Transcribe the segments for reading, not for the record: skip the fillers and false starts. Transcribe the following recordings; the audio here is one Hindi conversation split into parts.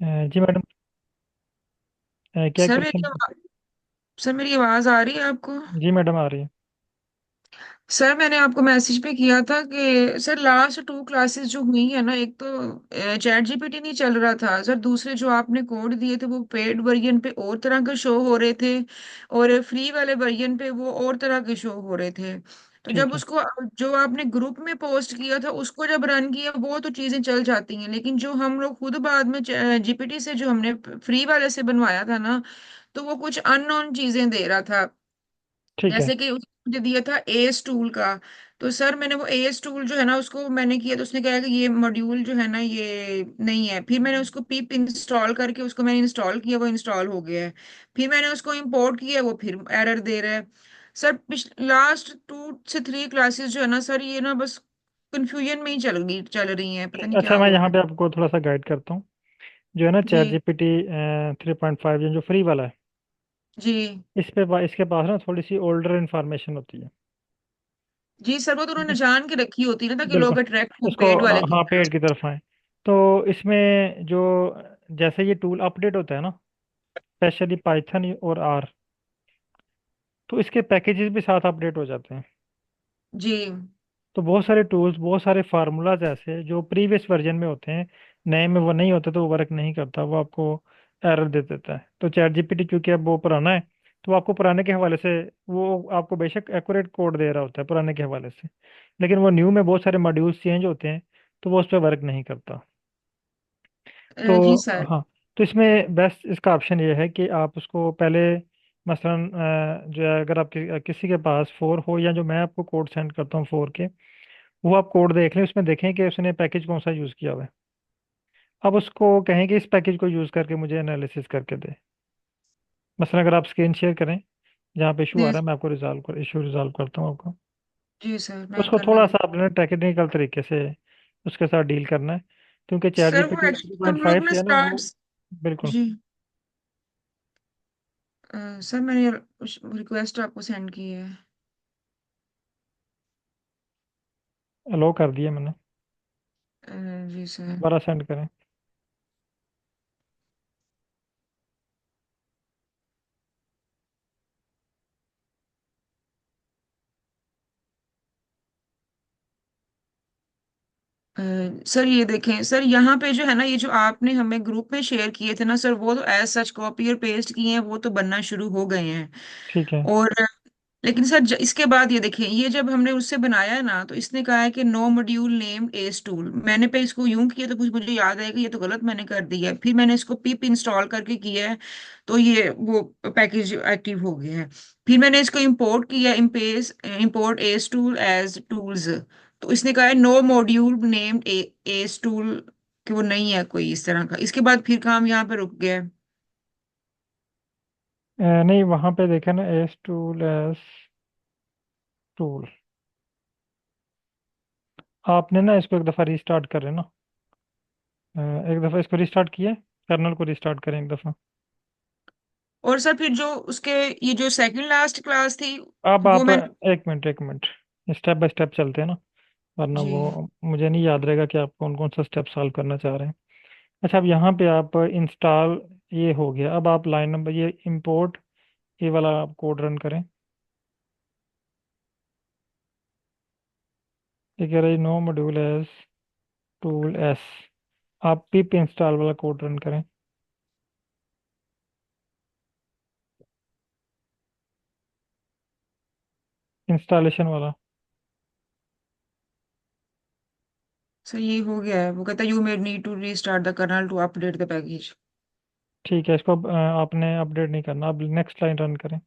जी मैडम। क्या सर क्वेश्चन? सर मेरी आवाज आ रही है आपको? जी मैडम, आ रही है। सर मैंने आपको मैसेज पे किया था कि सर लास्ट 2 क्लासेस जो हुई है ना, एक तो चैट जीपीटी नहीं चल रहा था सर, दूसरे जो आपने कोड दिए थे वो पेड वर्जन पे और तरह के शो हो रहे थे, और फ्री वाले वर्जन पे वो और तरह के शो हो रहे थे। तो जब ठीक है। उसको जो आपने ग्रुप में पोस्ट किया था उसको जब रन किया वो तो चीजें चल जाती हैं, लेकिन जो हम लोग खुद बाद में जीपीटी से जो हमने फ्री वाले से बनवाया था ना, तो वो कुछ अननोन चीजें दे रहा था। ठीक है। जैसे कि उसने मुझे दिया था एस टूल का। तो सर मैंने वो एस टूल जो है ना उसको मैंने किया, तो उसने कहा कि ये मॉड्यूल जो है ना ये नहीं है। फिर मैंने उसको पिप इंस्टॉल करके उसको मैंने इंस्टॉल किया, वो इंस्टॉल हो गया है। फिर मैंने उसको इंपोर्ट किया, वो फिर एरर दे रहा है। सर लास्ट 2 से 3 क्लासेस जो है ना सर, ये ना बस कंफ्यूजन में ही चल रही हैं, पता नहीं क्या अच्छा, मैं हो रहा यहाँ है। पे आपको थोड़ा सा गाइड करता हूँ। जो है ना चैट जी। जीपीटी 3.5 जो फ्री वाला है, जी। इसके पास ना थोड़ी सी ओल्डर इंफॉर्मेशन होती है। जी सर, वो तो ठीक उन्होंने है। जान के रखी होती है ना ताकि बिल्कुल। लोग अट्रैक्ट हो उसको पेड वाले की हाँ, तरफ। पेड की तरफ आए। तो इसमें जो जैसे ये टूल अपडेट होता है ना, स्पेशली पाइथन और आर, तो इसके पैकेजेस भी साथ अपडेट हो जाते हैं। जी। तो बहुत सारे टूल्स, बहुत सारे फार्मूलाज ऐसे जो प्रीवियस वर्जन में होते हैं, नए में वो नहीं होते, तो वो वर्क नहीं करता, वो आपको एरर दे देता है। तो चैट जीपीटी क्योंकि अब वो पुराना है, तो वो आपको पुराने के हवाले से, वो आपको बेशक एक्यूरेट कोड दे रहा होता है पुराने के हवाले से, लेकिन वो न्यू में बहुत सारे मॉड्यूल्स चेंज होते हैं, तो वो उस पर वर्क नहीं करता। जी तो सर। हाँ, तो इसमें बेस्ट इसका ऑप्शन ये है कि आप उसको पहले, मसलन जो है, अगर आपके किसी के पास फोर हो, या जो मैं आपको कोड सेंड करता हूँ फोर के, वो आप कोड देख लें, उसमें देखें कि उसने पैकेज कौन सा यूज़ किया हुआ है। अब उसको कहें कि इस पैकेज को यूज़ करके मुझे एनालिसिस करके दे। मसलन अगर आप स्क्रीन शेयर करें, जहाँ पे इशू आ जी। रहा है, मैं आपको इशू रिजॉल्व करता हूँ आपको। जी सर, तो मैं उसको करने थोड़ा लगी। सा अपने टेक्निकल तरीके से उसके साथ डील करना है, क्योंकि चैट सर वो जीपीटी थ्री एक्चुअली पॉइंट हम लोग फाइव ने जो है ना वो, स्टार्ट। बिल्कुल। जी। सर मैंने रिक्वेस्ट आपको सेंड की है। अलो कर दिया मैंने। अ, जी सर। दोबारा सेंड करें। सर ये देखें सर, यहाँ पे जो है ना, ये जो आपने हमें ग्रुप में शेयर किए थे ना सर, वो तो एज सच कॉपी और पेस्ट किए हैं, वो तो बनना शुरू हो गए हैं। ठीक है। और लेकिन सर इसके बाद ये देखें, ये जब हमने उससे बनाया है ना, तो इसने कहा है कि no module named S tool. मैंने पे इसको यूं किया तो कुछ मुझे याद आया कि ये तो गलत मैंने कर दिया है। फिर मैंने इसको पिप इंस्टॉल करके किया है, तो ये वो पैकेज एक्टिव हो गया है। फिर मैंने इसको इंपोर्ट किया, import S tool as tools. तो इसने कहा है no module named S tool, कि वो नहीं है कोई इस तरह का। इसके बाद फिर काम यहाँ पे रुक गया है। नहीं, वहाँ पे देखे ना, एस टूल एस टूल, आपने ना इसको एक दफ़ा रीस्टार्ट करें ना। एक दफ़ा इसको रिस्टार्ट किए, कर्नल को रिस्टार्ट करें एक दफ़ा। और सर फिर जो उसके, ये जो सेकंड लास्ट क्लास थी अब वो आप मैंने। एक मिनट, एक मिनट, स्टेप बाय स्टेप चलते हैं ना, वरना जी। वो मुझे नहीं याद रहेगा कि आप कौन कौन सा स्टेप सॉल्व करना चाह रहे हैं। अच्छा, अब यहाँ पे आप इंस्टॉल, ये हो गया। अब आप लाइन नंबर, ये इंपोर्ट, ये वाला आप कोड रन करें। ये कह रहा है no module S tool S. आप पिप इंस्टॉल वाला कोड रन करें, इंस्टॉलेशन वाला। सर ये हो गया है, वो कहता है you may need to restart the kernel to update the package. ठीक है, इसको आपने अपडेट नहीं करना, अब नेक्स्ट लाइन रन करें।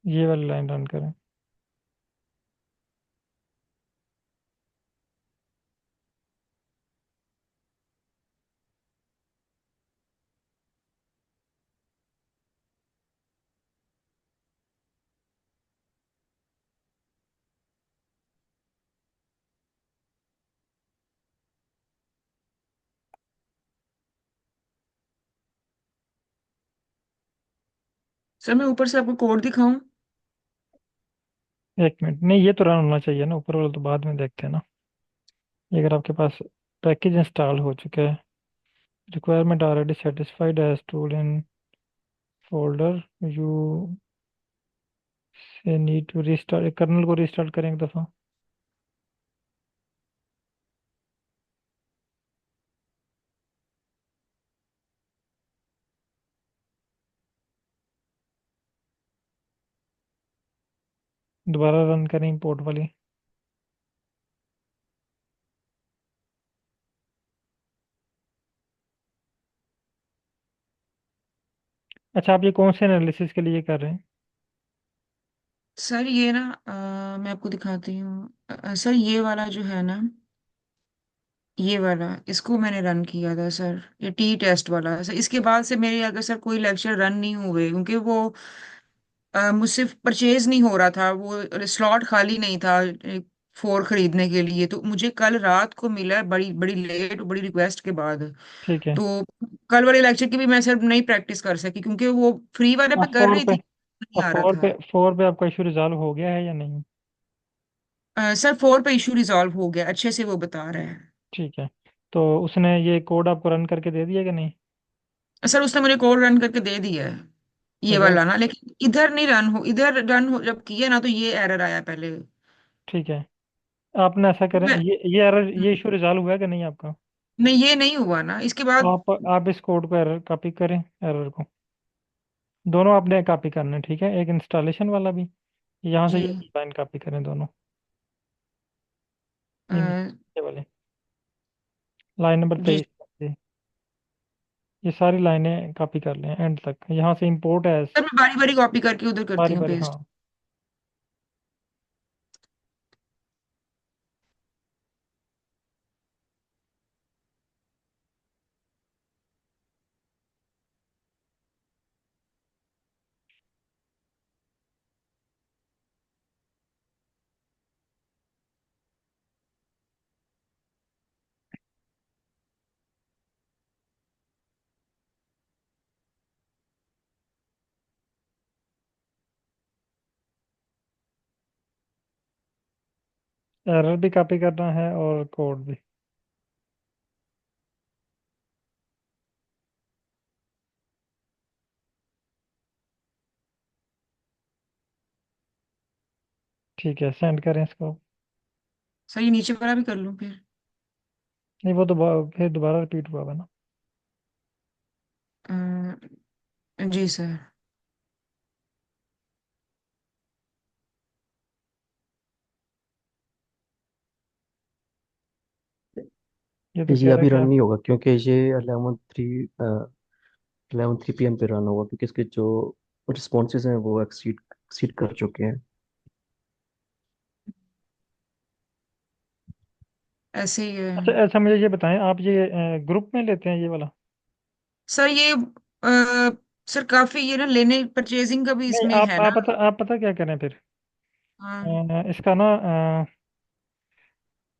ये वाली लाइन रन करें। सर मैं ऊपर से आपको कोड दिखाऊं? एक मिनट, नहीं ये तो रन होना चाहिए ना, ऊपर वाला तो बाद में देखते हैं ना। ये अगर आपके पास पैकेज इंस्टॉल हो चुका है, requirement already satisfied S tool in folder, you say need to restart, kernel को रिस्टार्ट करें एक दफ़ा। दोबारा रन करें इंपोर्ट वाली। अच्छा, आप ये कौन से एनालिसिस के लिए कर रहे हैं? सर ये ना मैं आपको दिखाती हूँ। सर ये वाला जो है ना, ये वाला, इसको मैंने रन किया था सर, ये टी टेस्ट वाला। सर इसके बाद से मेरे अगर सर कोई लेक्चर रन नहीं हुए, क्योंकि वो मुझसे परचेज नहीं हो रहा था, वो स्लॉट खाली नहीं था फोर खरीदने के लिए। तो मुझे कल रात को मिला है, बड़ी बड़ी लेट, बड़ी रिक्वेस्ट के बाद। ठीक है। तो कल वाले लेक्चर की भी मैं सर नहीं प्रैक्टिस कर सकी, क्योंकि वो फ्री वाले पे कर फोर रही पे, थी, नहीं आ रहा फोर पे था। फोर पे आपका इशू रिजॉल्व हो गया है या नहीं? सर फोर पे इशू रिजॉल्व हो गया, अच्छे से वो बता रहे हैं। ठीक है। तो उसने ये कोड आपको रन करके दे दिया कि नहीं? सर उसने मुझे कोड रन करके दे दिया है, ये रन। वाला ना, लेकिन इधर नहीं रन हो, इधर रन हो जब किया ना तो ये एरर आया पहले। ठीक है, आपने ऐसा करें, मैं ये एरर, ये इशू रिजॉल्व हुआ है कि नहीं आपका? नहीं, ये नहीं हुआ ना इसके बाद। आप इस कोड को एरर कॉपी करें, एरर को दोनों आपने कॉपी करना है, ठीक है, एक इंस्टॉलेशन वाला भी, यहाँ से जी। ये लाइन कॉपी करें दोनों, अ, ये वाले लाइन नंबर जी 23। ये सारी लाइनें कॉपी कर लें एंड तक, यहाँ से इंपोर्ट एज। सर मैं बारी बारी कॉपी करके उधर करती बारी हूँ बारी, हाँ। पेस्ट। एरर भी कॉपी करना है और कोड भी। ठीक है, सेंड करें इसको। सर ये नीचे वाला भी कर लूँ फिर? नहीं, वो तो फिर दोबारा रिपीट हुआ होगा ना। जी सर। ये तो ये कह रहा है अभी कि रन आप। नहीं होगा क्योंकि ये 11:03 PM पे रन होगा क्योंकि इसके जो रिस्पॉन्सेज हैं वो एक्सीड कर चुके हैं। ऐसे ही है। अच्छा ऐसा, मुझे ये बताएं, आप ये ग्रुप में लेते हैं ये वाला? सर ये सर काफी ये ना लेने परचेजिंग का भी नहीं, इसमें आप है ना। आप पता, आप पता क्या करें फिर, हाँ। इसका ना,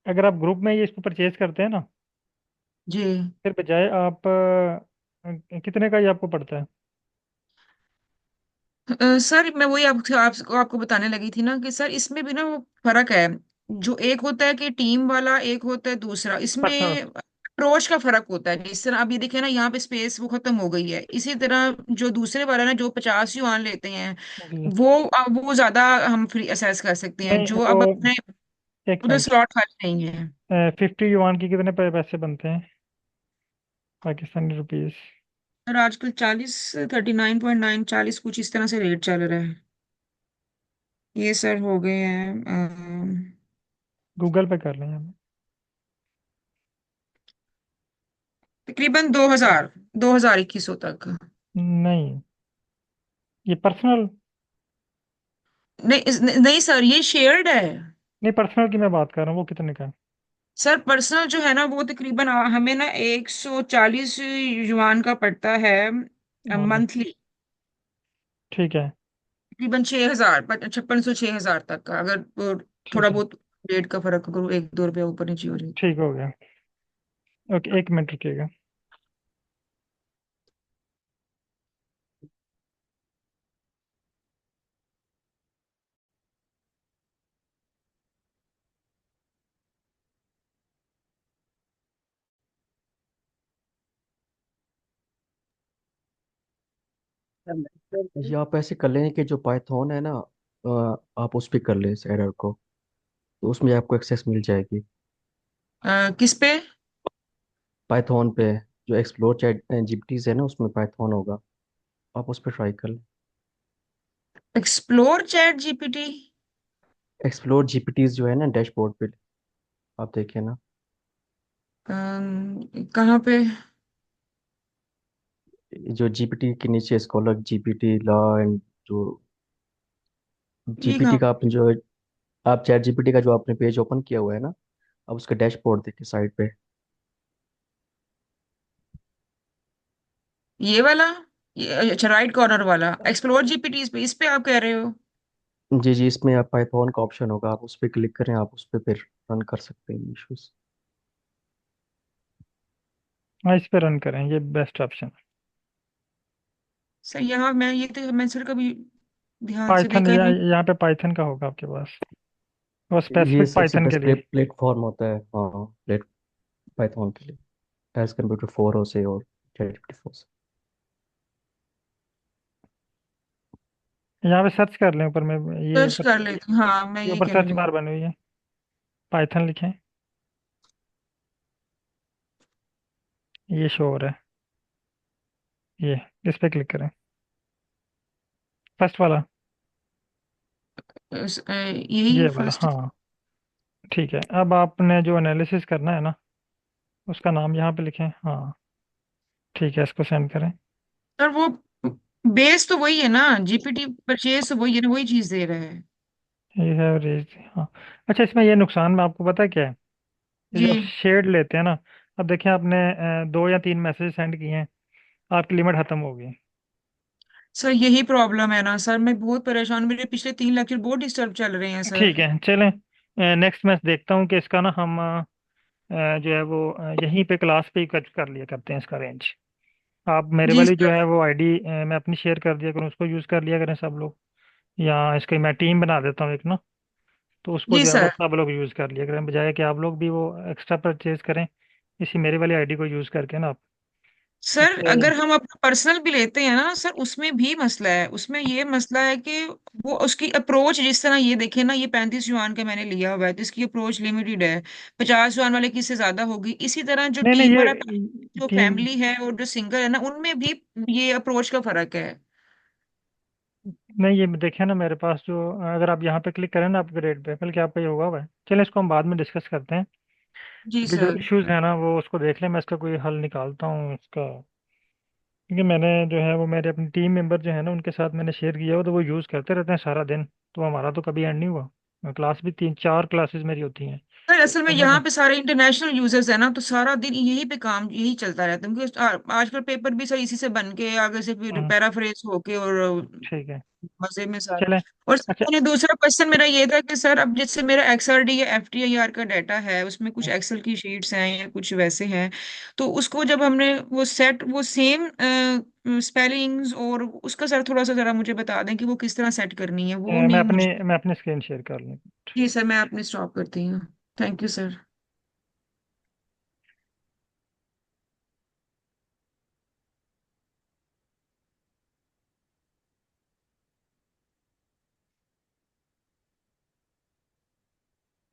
अगर आप ग्रुप में ये इसको परचेज करते हैं ना, जी। फिर बजाय आप कितने का ये आपको पड़ता है? सर मैं वही आपको आपको बताने लगी थी ना कि सर इसमें भी ना वो फर्क है। जो एक होता है कि टीम वाला, एक होता है दूसरा, इसमें पर्सनल। अप्रोच का फर्क होता है। जिस तरह आप ये देखें ना, यहाँ पे स्पेस वो खत्म हो गई है। इसी तरह जो दूसरे वाला ना, जो 50 युआन लेते हैं, जी। वो ज्यादा हम फ्री असेस कर सकते हैं, नहीं जो वो, अब अपने एक उधर मिनट, स्लॉट खाली नहीं है। 50 युआन की कितने पैसे बनते हैं पाकिस्तानी रुपीज? सर आजकल 40, 39.9, 40 कुछ इस तरह से रेट चल रहा है। ये सर हो गए हैं गूगल पे कर लें हम। तकरीबन 2000, 2100 तक। नहीं, ये पर्सनल। नहीं नहीं सर, ये शेयर्ड है। नहीं, पर्सनल की मैं बात कर रहा हूँ, वो कितने का है? सर पर्सनल जो है ना, वो तकरीबन हमें ना 140 युआन का पड़ता है मान। मंथली। ठीक है। तकरीबन 6000, 5600, 6000 तक का, अगर वो थोड़ा ठीक है। बहुत रेट का फर्क अगर 1-2 रुपया ऊपर नीचे हो जाए। ठीक हो गया। ओके, एक मिनट रुकिएगा। या आप ऐसे कर लें कि जो पाइथन है ना, आप उस पर कर लें इस एरर को, तो उसमें आपको एक्सेस मिल जाएगी। किस पे? पाइथन पे जो एक्सप्लोर चैट जीपीटीज है ना, उसमें पाइथन होगा, आप उस पर ट्राई कर लें। Explore chat GPT? एक्सप्लोर जीपीटीज जो है ना डैशबोर्ड पे, आप देखिए ना। कहाँ पे? जो जीपीटी के नीचे स्कॉलर जीपीटी लॉ एंड जो ये जीपीटी कहाँ? का आपने जो, आप चैट जीपीटी का जो आपने पेज ओपन किया हुआ है ना, अब उसका डैशबोर्ड देखिए साइड पे। ये वाला? ये अच्छा, राइट कॉर्नर वाला एक्सप्लोर जीपीटी, इस पे आप कह रहे हो? जी जी, इसमें आप पाइथन का ऑप्शन होगा, आप उस पर क्लिक करें, आप उस पर फिर रन कर सकते हैं इश्यूज। हाँ, इस पे रन करें, ये बेस्ट ऑप्शन। सर यहाँ मैं ये तो मैं सर कभी ध्यान से पाइथन, देखा ही नहीं। यहाँ पे पाइथन का होगा आपके पास, वो ये स्पेसिफिक सबसे पाइथन के बेस्ट लिए। प्लेटफॉर्म होता है, हाँ, पाइथन के लिए, एज कम्पेयर टू 4 से और चैट जीपीटी 4 से। यहाँ पे सर्च कर लें ऊपर में, ये सर्च ऊपर, कर लेती हूँ, हाँ मैं ये ये ऊपर कर सर्च रही हूँ। बार बनी हुई है, पाइथन लिखें, ये शो हो रहा है, ये इस पे क्लिक करें, फर्स्ट वाला, यही ये वाला, फर्स्ट? हाँ। ठीक है, अब आपने जो एनालिसिस करना है ना, उसका नाम यहाँ पे लिखें, हाँ। ठीक है, इसको सेंड करें। और वो बेस तो वही है ना, जीपीटी परचेज तो वही है ना, वही चीज दे रहा है। ये है रेज, हाँ। अच्छा, इसमें ये नुकसान में आपको पता है क्या है, ये जी जो आप शेड लेते हैं ना, अब देखें आपने 2 या 3 मैसेज सेंड किए हैं, आपकी लिमिट खत्म हो गई। सर, यही प्रॉब्लम है ना सर, मैं बहुत परेशान हूं। मेरे पिछले 3 लेक्चर बहुत डिस्टर्ब चल रहे हैं सर। ठीक है, चलें, नेक्स्ट मैं देखता हूँ कि इसका ना हम जो है वो यहीं पे क्लास पे ही कर लिया करते हैं इसका रेंज। आप मेरे जी वाली जो सर। है वो आईडी मैं अपनी शेयर कर दिया करूँ, उसको यूज़ कर लिया करें सब लोग, या इसकी मैं टीम बना देता हूँ एक ना, तो उसको जी जो है वो सर। सब लोग यूज़ कर लिया करें, बजाय कि आप लोग भी वो एक्स्ट्रा परचेज करें इसी मेरी वाली आईडी को यूज़ करके ना आप। सर इससे अगर हम अपना पर्सनल भी लेते हैं ना सर, उसमें भी मसला है। उसमें ये मसला है कि वो उसकी अप्रोच जिस तरह, ये देखे ना, ये 35 युआन का मैंने लिया हुआ है तो इसकी अप्रोच लिमिटेड है। 50 युआन वाले की इससे ज्यादा होगी। इसी तरह जो नहीं नहीं, टीम वाला ये जो टीम, फैमिली है और जो सिंगल है ना, उनमें भी ये अप्रोच का फर्क है। नहीं, ये देखें ना मेरे पास जो, अगर आप यहाँ पे क्लिक करें ना अपग्रेड पे, बल्कि आपका ये होगा हुआ है, चलें इसको हम बाद में डिस्कस करते हैं। जी अभी जो सर। इश्यूज है ना वो उसको देख लें, मैं इसका कोई हल निकालता हूँ इसका, क्योंकि मैंने जो है वो मेरे अपनी टीम मेंबर जो है ना उनके साथ मैंने शेयर किया हुआ, तो वो यूज़ करते रहते हैं सारा दिन, तो हमारा तो कभी एंड नहीं हुआ, क्लास भी 3 4 क्लासेस मेरी होती हैं, सर असल में तो यहाँ मैंने। पे सारे इंटरनेशनल यूजर्स है ना, तो सारा दिन यही पे काम यही चलता रहता है, क्योंकि आजकल पेपर भी सर इसी से बन के आगे से फिर हम्म, पैराफ्रेज होके और ठीक है, मजे में सर। चलें। और सर अच्छा, मैंने दूसरा क्वेश्चन मेरा ये था कि सर अब जैसे मेरा एक्सआरडी या एफटीआईआर का डाटा है, उसमें कुछ एक्सेल की शीट्स हैं या कुछ वैसे हैं, तो उसको जब हमने वो सेट, वो सेम स्पेलिंग्स और उसका सर थोड़ा सा जरा मुझे बता दें कि वो किस तरह सेट करनी है, वो नहीं मुझे। मैं अपनी स्क्रीन शेयर कर लूँ। जी सर, मैं अपनी स्टॉप करती हूँ। Thank you sir.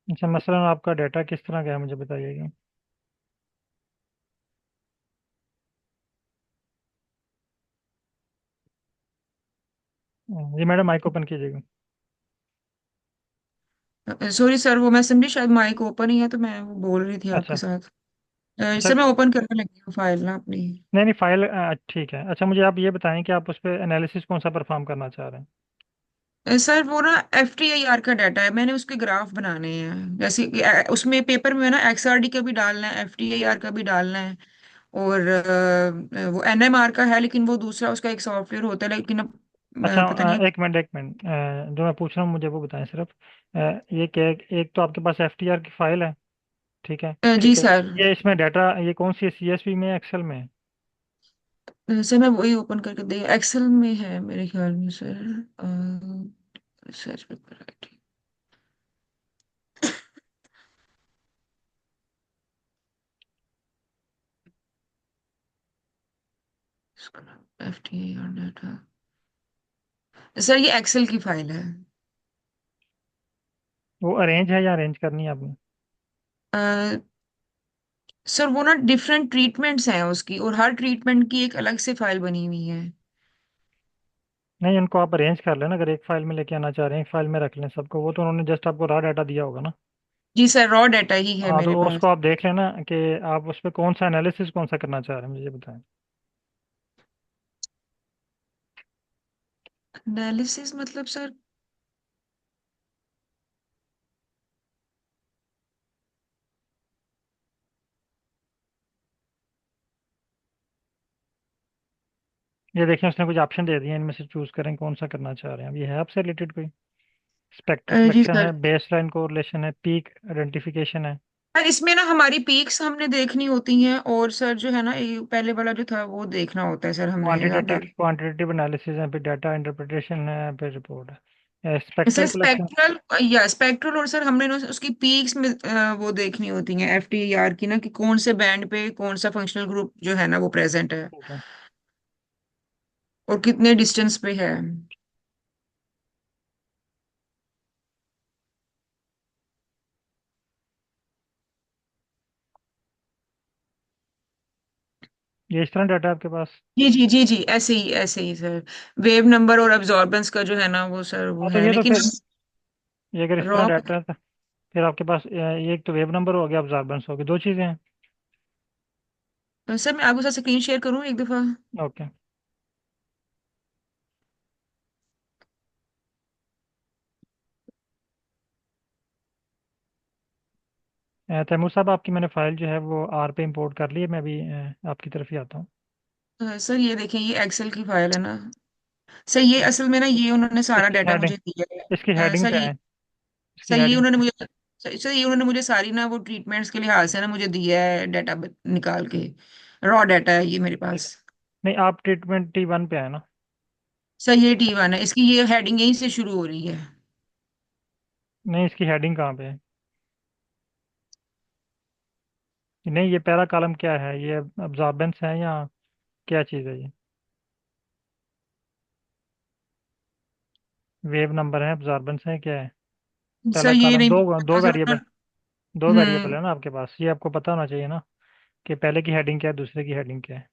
अच्छा, मसलन आपका डाटा किस तरह का है मुझे बताइएगा। जी मैडम, माइक ओपन कीजिएगा। सॉरी सर, वो मैं समझी शायद माइक ओपन ही है तो मैं वो बोल रही थी आपके अच्छा, साथ। अच्छा, सर मैं ओपन करने लगी हूँ फाइल ना अपनी। नहीं नहीं, फाइल ठीक है। अच्छा, मुझे आप ये बताएं कि आप उस पर एनालिसिस कौन सा परफॉर्म करना चाह रहे हैं। सर वो ना एफ टी आई आर का डाटा है, मैंने उसके ग्राफ बनाने हैं, जैसे कि उसमें पेपर में ना एक्स आर डी का भी डालना है, एफ टी आई आर का भी डालना है, और वो एन एम आर का है, लेकिन वो दूसरा उसका एक सॉफ्टवेयर होता है, लेकिन अब अच्छा, पता नहीं। एक मिनट, जो मैं पूछ रहा हूँ मुझे वो बताएं सिर्फ। ये क्या, एक तो आपके पास एफटीआर की फाइल है, ठीक है, जी सर। ये इसमें डाटा, ये कौन सी है, सीएसवी में एक्सेल में है? सर मैं वही ओपन करके दे, एक्सेल में है मेरे ख्याल में sir. Search paper I F T I R data. Sir ये एक्सेल की फाइल है। वो अरेंज है या अरेंज करनी है आपने? सर वो ना डिफरेंट ट्रीटमेंट्स हैं उसकी, और हर ट्रीटमेंट की एक अलग से फाइल बनी हुई है। नहीं, उनको आप अरेंज कर लेना, अगर एक फाइल में लेके आना चाह रहे हैं एक फाइल में रख लें सबको, वो तो उन्होंने जस्ट आपको रॉ डाटा दिया होगा ना। जी सर, रॉ डाटा ही है हाँ, तो मेरे उसको पास। आप देख लेना कि आप उस पर कौन सा एनालिसिस कौन सा करना चाह रहे हैं, मुझे बताएं। एनालिसिस मतलब सर? ये देखें, उसने कुछ ऑप्शन दे दिए हैं, इनमें से चूज करें कौन सा करना चाह रहे हैं। अब ये है आपसे रिलेटेड कोई? स्पेक्टर जी सिलेक्शन है, सर। बेस लाइन कोरिलेशन है, पीक आइडेंटिफिकेशन है। सर इसमें ना हमारी पीक्स हमने देखनी होती हैं, और सर जो है ना ये पहले वाला जो था वो देखना होता है सर, हमने याद है। क्वांटिटेटिव एनालिसिस है, फिर डाटा इंटरप्रिटेशन है, फिर रिपोर्ट है, सर स्पेक्ट्रल कलेक्शन। स्पेक्ट्रल, या स्पेक्ट्रल, और सर हमने ना उसकी पीक्स में वो देखनी होती हैं एफटीआर की ना, कि कौन से बैंड पे कौन सा फंक्शनल ग्रुप जो है ना वो प्रेजेंट है, ठीक है। और कितने डिस्टेंस पे है। ये इस तरह डाटा आपके पास। जी जी जी जी, ऐसे ही सर। वेव नंबर और अब्जॉर्बेंस का जो है ना वो सर वो हाँ, तो है, ये तो लेकिन फिर, ये अगर इस तरह रॉ। डाटा है तो फिर आपके पास ये एक तो वेव नंबर हो गया, अब्जॉर्बेंस हो गया, दो चीज़ें हैं। सर मैं आपके साथ स्क्रीन शेयर करूँ एक दफा? ओके। तैमूर साहब, आपकी मैंने फाइल जो है वो आर पे इंपोर्ट कर ली है, मैं अभी आपकी तरफ ही आता हूँ। सर ये देखें, ये एक्सेल की फाइल है ना। सर ये असल में ना ये उन्होंने सारा इसकी डाटा हेडिंग मुझे दिया इसकी है। हेडिंग क्या है? इसकी सर ये हेडिंग। उन्होंने मुझे सर ये उन्होंने मुझे सारी ना वो ट्रीटमेंट्स के लिहाज से ना मुझे दिया है डाटा निकाल के। रॉ डाटा है ये मेरे ठीक पास। है। नहीं, आप ट्रीटमेंट T1 पे है ना? सर ये T1 है, इसकी ये हेडिंग यहीं से शुरू हो रही है। नहीं, इसकी हेडिंग कहाँ पे है? नहीं, ये पहला कॉलम क्या है, ये अब्जॉर्बेंस है या क्या चीज़ है ये? वेव नंबर है, अब्जॉर्बेंस है, क्या है? सर पहला ये कॉलम, नहीं दो पता सर वेरिएबल, दो वेरिएबल हम्म। है ना आपके पास, ये आपको पता होना चाहिए ना कि पहले की हेडिंग क्या है, दूसरे की हेडिंग क्या है।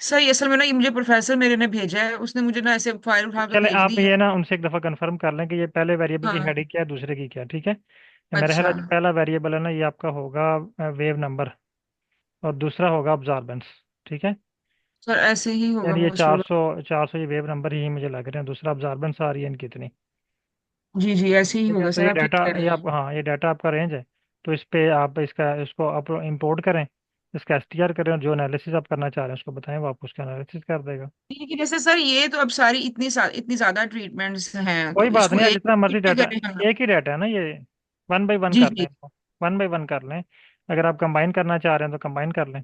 सर ये असल में ना ये मुझे प्रोफेसर मेरे ने भेजा है, उसने मुझे ना ऐसे फाइल उठा के चले, भेज आप दी है। ये ना उनसे एक दफ़ा कंफर्म कर लें कि ये पहले वेरिएबल की हाँ। हेडिंग क्या है, दूसरे की क्या है, ठीक है? मेरा ख्याल अच्छा। है जो पहला वेरिएबल है ना, ये आपका होगा वेव नंबर, और दूसरा होगा अब्जॉर्बेंस। ठीक है। सर ऐसे ही होगा यानी ये मोस्ट। 400 ये वेव नंबर ही मुझे लग रहे हैं, दूसरा अब्जॉर्बेंस आ रही है इनकी इतनी। जी जी ऐसे ही ठीक है, होगा तो सर, ये आप ठीक डाटा, कह रहे ये हैं। आप, हाँ, ये डाटा आपका रेंज है। तो इस पे आप इसको आप इंपोर्ट करें, इसका एसटीआर करें, और जो एनालिसिस आप करना चाह रहे हैं उसको बताएं, वो आपको उसका एनालिसिस कर देगा। लेकिन जैसे सर ये तो अब सारी इतनी ज्यादा ट्रीटमेंट्स हैं, कोई तो बात इसको नहीं, आप एक जितना मर्जी कितने डाटा, करें हम? एक ही डाटा है ना ये, वन बाई वन जी कर लें जी। इसको, वन बाई वन कर लें। अगर आप कंबाइन करना चाह रहे हैं तो कंबाइन कर लें।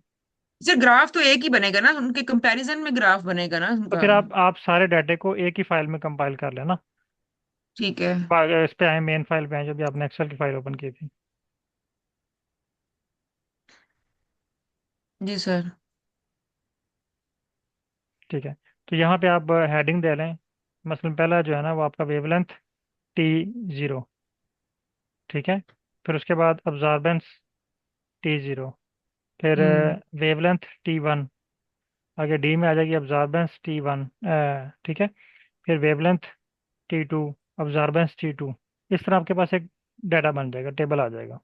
सर ग्राफ तो एक ही बनेगा ना, उनके कंपैरिजन में ग्राफ बनेगा ना तो उनका। फिर आप सारे डाटे को एक ही फाइल में कंपाइल कर लेना। ठीक है। इस पे आए, मेन फाइल पे आए, जो भी आपने एक्सेल की फाइल ओपन की थी। जी सर। ठीक है। तो यहाँ पे आप हेडिंग दे लें, मसलन पहला जो है ना वो आपका वेवलेंथ T0। ठीक है। फिर उसके बाद अब्जॉर्बेंस T0। फिर हम्म। Wavelength T1। आगे डी में आ जाएगी अब्जॉर्बेंस T1। ठीक है। फिर वेवलेंथ T2, अब्जॉर्बेंस T2। इस तरह आपके पास एक डाटा बन जाएगा, टेबल आ जाएगा।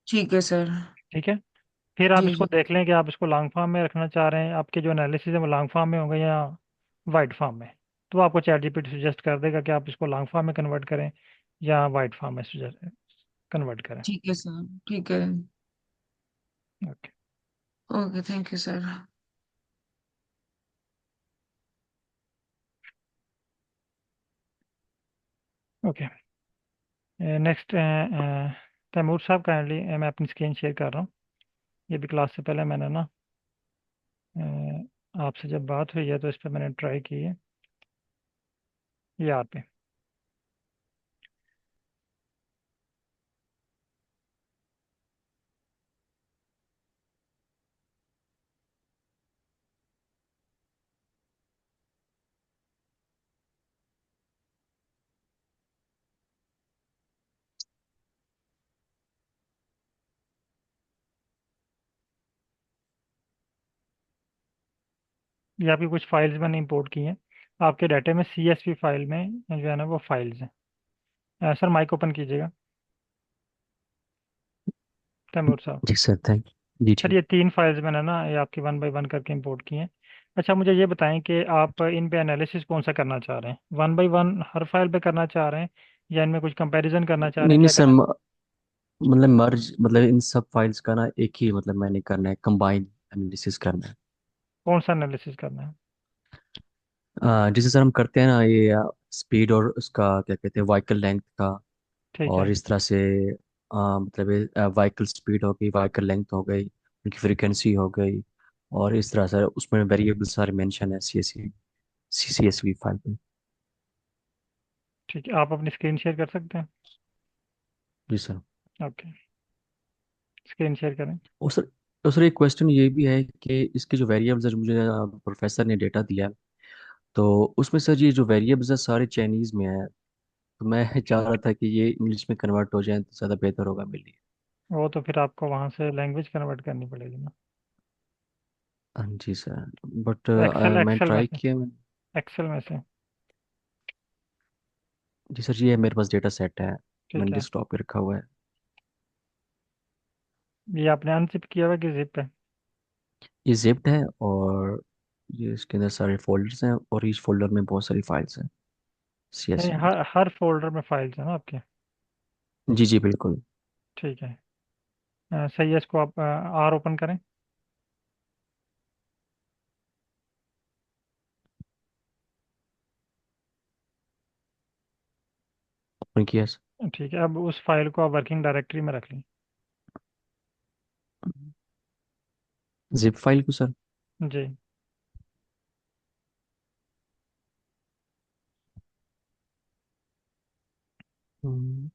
ठीक है सर। ठीक है। फिर आप जी इसको जी। देख लें कि आप इसको लॉन्ग फॉर्म में रखना चाह रहे हैं, आपके जो एनालिसिस है वो लॉन्ग फॉर्म में होंगे या वाइट फॉर्म में। तो आपको चैट जीपीटी सजेस्ट कर देगा कि आप इसको लॉन्ग फॉर्म में कन्वर्ट करें या वाइट फॉर्म में कन्वर्ट करें। ठीक है सर। ठीक है। Okay. Okay, thank you sir. Okay. Next, Taimur साहब काइंडली, मैं अपनी स्क्रीन शेयर कर रहा हूँ। ये भी क्लास से पहले मैंने ना आपसे जब बात हुई है तो इस पर मैंने ट्राई की है, ये आप पे। ये आपकी कुछ फाइल्स मैंने इंपोर्ट की हैं। आपके डाटा में CSV फाइल में जो है ना वो फाइल्स हैं। सर माइक ओपन कीजिएगा, तैमूर साहब। जी सर, थैंक जी सर जी। ये 3 फाइल्स मैंने ना ये आपकी 1 बाय 1 करके इंपोर्ट की हैं। अच्छा मुझे ये बताएं कि आप इन पे एनालिसिस कौन सा करना चाह रहे हैं, 1 बाय 1 हर फाइल पे करना चाह रहे हैं, या इनमें कुछ कंपैरिजन करना चाह रहे नहीं हैं, नहीं क्या सर, करना। मतलब मर्ज, मतलब इन सब फाइल्स का ना एक ही मतलब मैंने करना है, कंबाइन एनालिसिस करना है। कौन सा एनालिसिस करना है। जैसे सर हम करते हैं ना ये स्पीड और उसका क्या कहते हैं व्हीकल लेंथ का, ठीक और है। इस तरह से मतलब व्हीकल स्पीड हो गई, व्हीकल लेंथ हो गई, उनकी फ्रीक्वेंसी हो गई, और इस तरह से उसमें वेरिएबल सारे मेंशन है CSV फाइल पे। ठीक है, आप अपनी स्क्रीन शेयर कर सकते हैं। जी सर। ओके, स्क्रीन शेयर करें। और सर, तो सर एक क्वेश्चन ये भी है कि इसके जो वेरिएबल्स है मुझे प्रोफेसर ने डेटा दिया है, तो उसमें सर ये जो वेरिएबल्स है सारे चाइनीज में है, तो मैं चाह रहा था कि ये इंग्लिश में कन्वर्ट हो जाए तो ज़्यादा बेहतर होगा मेरे लिए। वो तो फिर आपको वहाँ से लैंग्वेज कन्वर्ट करनी पड़ेगी ना। हाँ जी सर, बट एक्सेल मैं एक्सेल में ट्राई से, किया एक्सेल में से। जी सर, ये मेरे पास डेटा सेट है, ठीक मैंने है, डेस्कटॉप पे रखा हुआ है। ये आपने अनजिप किया हुआ कि जिप है। ये जिप्ड है, और ये इसके अंदर सारे फोल्डर्स हैं, और ईच फोल्डर में बहुत सारी फाइल्स हैं, नहीं, CSV। हर फोल्डर में फाइल्स है ना आपके। जी जी बिल्कुल। ठीक है। सही है, इसको आप R ओपन करें। ओपन किया ठीक है, अब उस फाइल को आप वर्किंग डायरेक्टरी में रख लें। जिप फाइल को सर। जी। हम्म,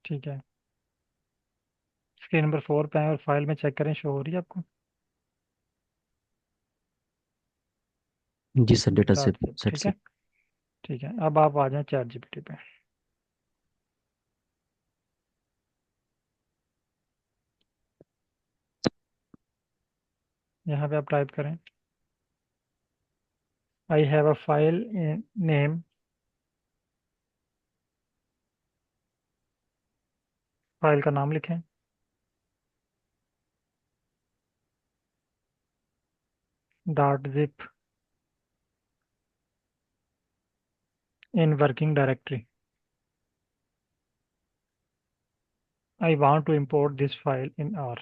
ठीक है, स्क्रीन नंबर 4 पे आए और फाइल में चेक करें, शो हो रही है आपको। जी sir, data dot set zip, set ठीक है। से। ठीक है, अब आप आ जाएं ChatGPT पे। यहाँ पे आप टाइप करें, I have a file name, file का नाम लिखें, dot zip in working directory. I want to import this file in R।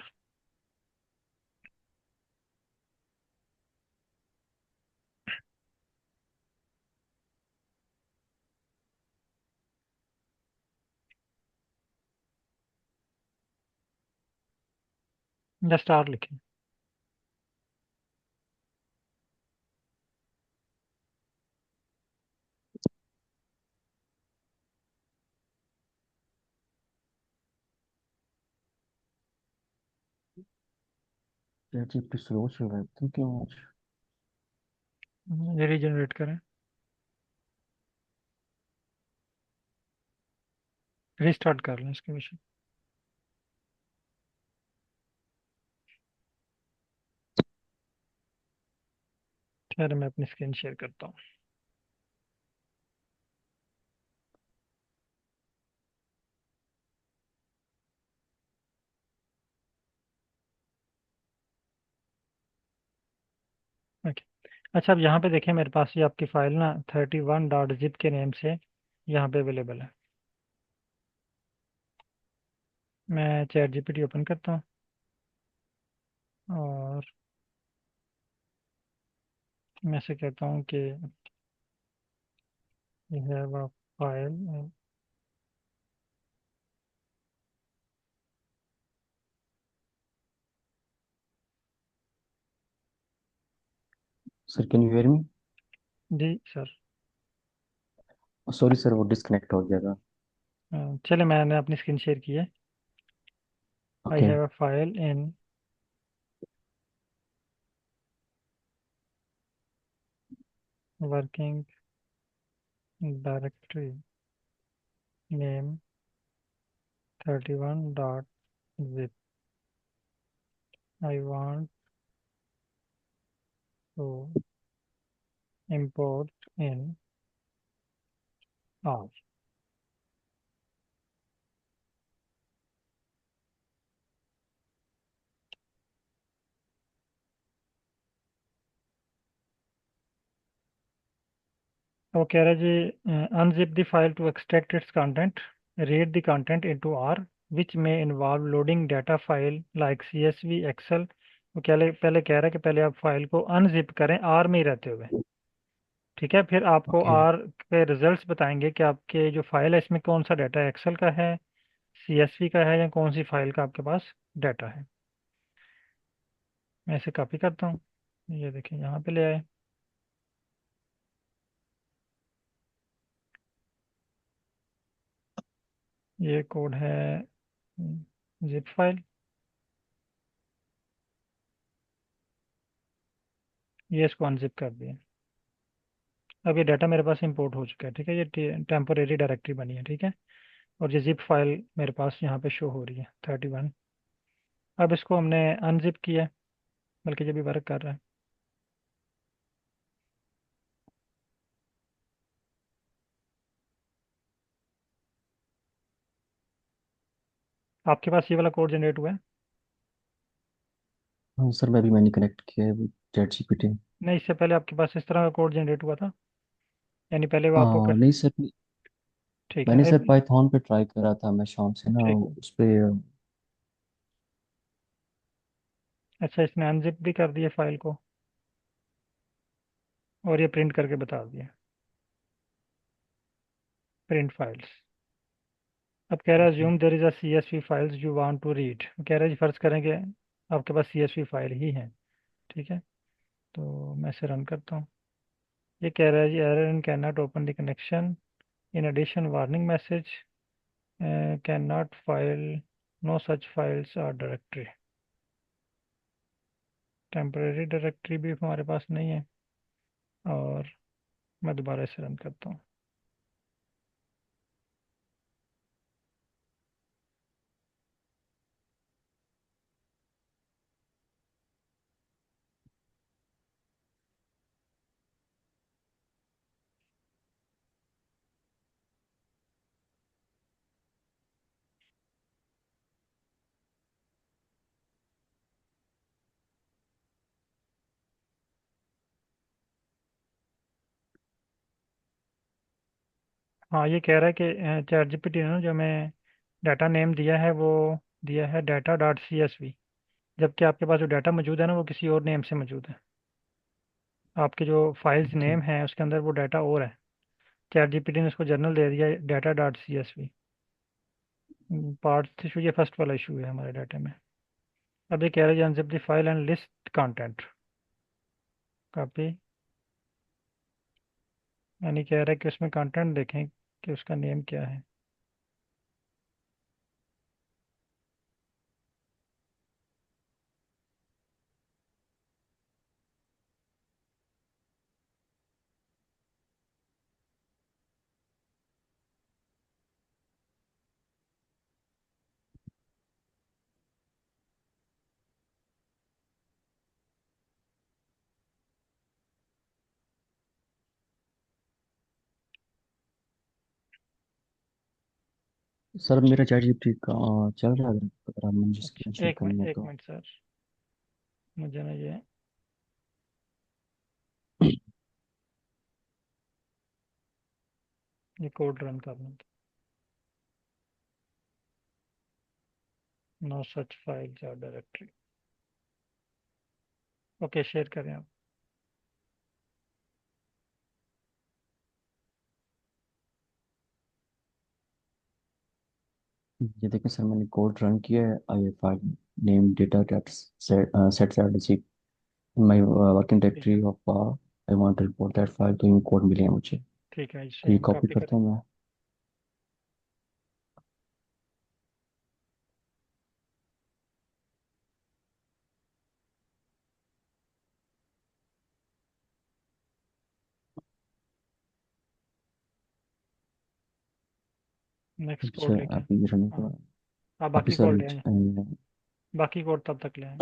Just R लिखें। ChatGPT स्लो चल रहा है तो क्यों आज? ये रीजनरेट करें, रिस्टार्ट कर लें इसके विषय। खैर मैं अपनी स्क्रीन शेयर करता हूँ। ओके। अच्छा, अब यहाँ पे देखें, मेरे पास ये आपकी फाइल ना 31 डॉट जिप के नेम से यहाँ पे अवेलेबल है। मैं ChatGPT ओपन करता हूँ और मैं से कहता हूँ कि you have a file. Sir can you hear me? जी सर। सॉरी सर, वो डिस्कनेक्ट हो गया था। चले, मैंने अपनी स्क्रीन शेयर की है। I okay have a file in working directory name 31.zip. I want to import in R. वो कह रहा है जी unzip the file to extract its content, read the content into R, which may involve loading data file like CSV, Excel. वो पहले कह रहा है कि पहले आप फाइल को अनजिप करें आर में ही रहते हुए। ठीक है, फिर आपको ओके। आर के रिजल्ट्स बताएंगे कि आपके जो फाइल है इसमें कौन सा डाटा एक्सेल का है, सीएसवी का है, या कौन सी फाइल का आपके पास डाटा है। मैं इसे कॉपी करता हूँ, ये देखिए यहाँ पे ले आए। ये कोड है जिप फाइल, ये इसको अनजिप कर दिया। अब ये डाटा मेरे पास इंपोर्ट हो चुका है। ठीक है, ये टेम्पोरेरी डायरेक्टरी बनी है। ठीक है, और ये जिप फाइल मेरे पास यहाँ पे शो हो रही है 31। अब इसको हमने अनजिप किया है, बल्कि ये भी वर्क कर रहा है। आपके पास ये वाला कोड जनरेट हुआ है? हाँ सर, मैंने कनेक्ट किया है चैट जीपीटी। नहीं, इससे पहले आपके पास इस तरह का कोड जनरेट हुआ था? यानी पहले वो आपको कर। नहीं सर, ठीक मैंने है, सर पाइथन पे ट्राई करा था मैं शाम से ना, ठीक। उस पे। अच्छा, इसने अनजिप भी कर दिया फाइल को, और ये प्रिंट करके बता दिया, प्रिंट फाइल्स। अब कह रहा है assume there is a CSV files you want to read. कह रहा है जी फर्ज करें कि आपके पास सीएसवी फाइल ही है। ठीक है, तो मैं इसे रन करता हूँ। ये कह रहा है जी error in can not open the connection, in addition warning message, can not file, no such files or directory. Temporary directory भी हमारे पास नहीं है। और मैं दोबारा इसे रन करता हूँ। हाँ, ये कह रहा है कि चैट जीपीटी ने ना जो हमें डाटा नेम दिया है वो दिया है data dot C S V, जबकि आपके पास जो डाटा मौजूद है ना वो किसी और नेम से मौजूद है। आपके जो फाइल्स ओके। नेम है उसके अंदर वो डाटा और है। चैट जीपीटी ने उसको जर्नल दे दिया data dot C S V. Part issue, ये फर्स्ट वाला इशू है हमारे डाटा में। अब ये कह रहा है unzip the file and list content, copy. यानी कह रहा है कि उसमें कंटेंट देखें कि उसका नेम क्या है। सर मेरा चैट जीपीटी का चल रहा है, अगर आप मुझे स्क्रीन अच्छा, शेयर एक मिनट करना एक तो। मिनट सर, मुझे ना ये कोड रन करना। नो सच फाइल या डायरेक्टरी। ओके, शेयर करें आप। ये देखें सर, मैंने कोड रन किया है। I file name data dot set zip my working ठीक है, directory of I want to report that file. तो ये कोड मिले हैं मुझे, ठीक है, तो इसे ये हम कॉपी कॉपी करता करें। हूँ मैं। नेक्स्ट अच्छा, कोड लिखें। आप ये रन हाँ, करो। आप कॉपी बाकी कोड ले सर्विस आए, एंड बाकी कोड तब तक ले आए।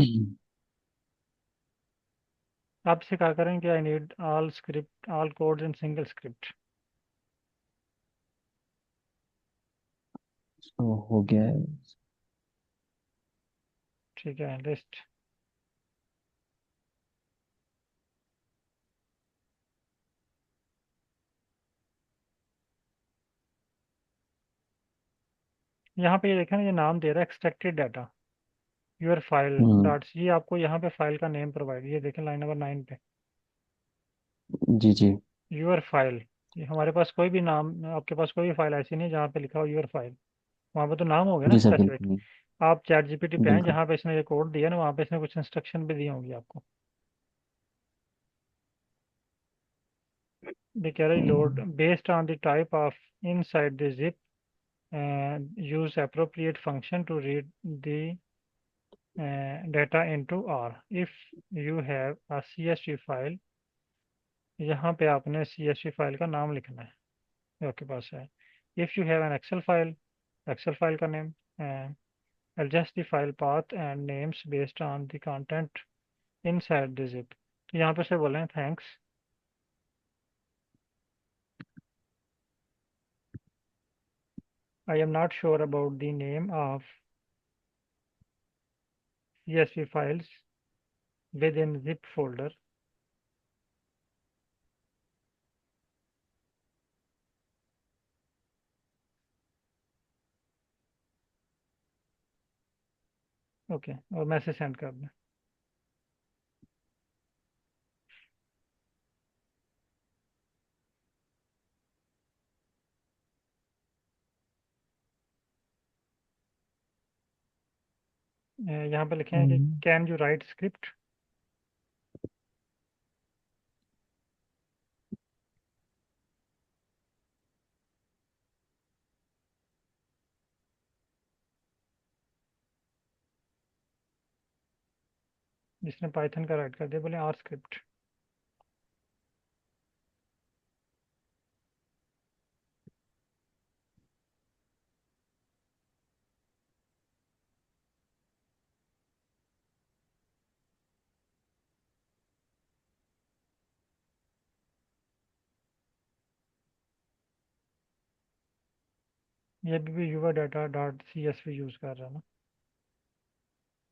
आप इसे क्या करें कि I need all script, all codes in single script. हो गया है। ठीक है, लिस्ट। यहाँ पे ये देखा ना, ये नाम दे रहा है extracted data your file hmm. Dots, ये आपको यहाँ पे फाइल का नेम प्रोवाइड, ये देखें लाइन नंबर 9 पे, जी जी। Your file. ये हमारे पास कोई भी नाम, आपके पास कोई भी फाइल ऐसी नहीं जहाँ पे लिखा हो यूर फाइल, वहाँ पे तो नाम हो गया ना जी सर, स्पेसिफिक। बिल्कुल आप चैट जीपीटी पे आए बिल्कुल। जहाँ पे इसने ये कोड दिया ना, वहाँ पे इसने कुछ इंस्ट्रक्शन भी दी होंगी आपको। ये कह रही load based on the type of inside the zip, use appropriate function to read the data into R if you have a CSV file। यहाँ पे आपने CSV फाइल का नाम लिखना है जो आपके पास है। if you have an Excel file, Excel file का name, adjust the file path and names based on the content inside the zip। तो यहाँ पे से बोले thanks, I am not sure about the name of CSV files within zip folder। Okay, और मैसेज सेंड कर दें। यहाँ पे लिखे हैं कि हम्म। Can you write script. जिसने पाइथन का राइट कर दिया बोले आर स्क्रिप्ट। ये भी your data dot C S V use कर रहा है ना।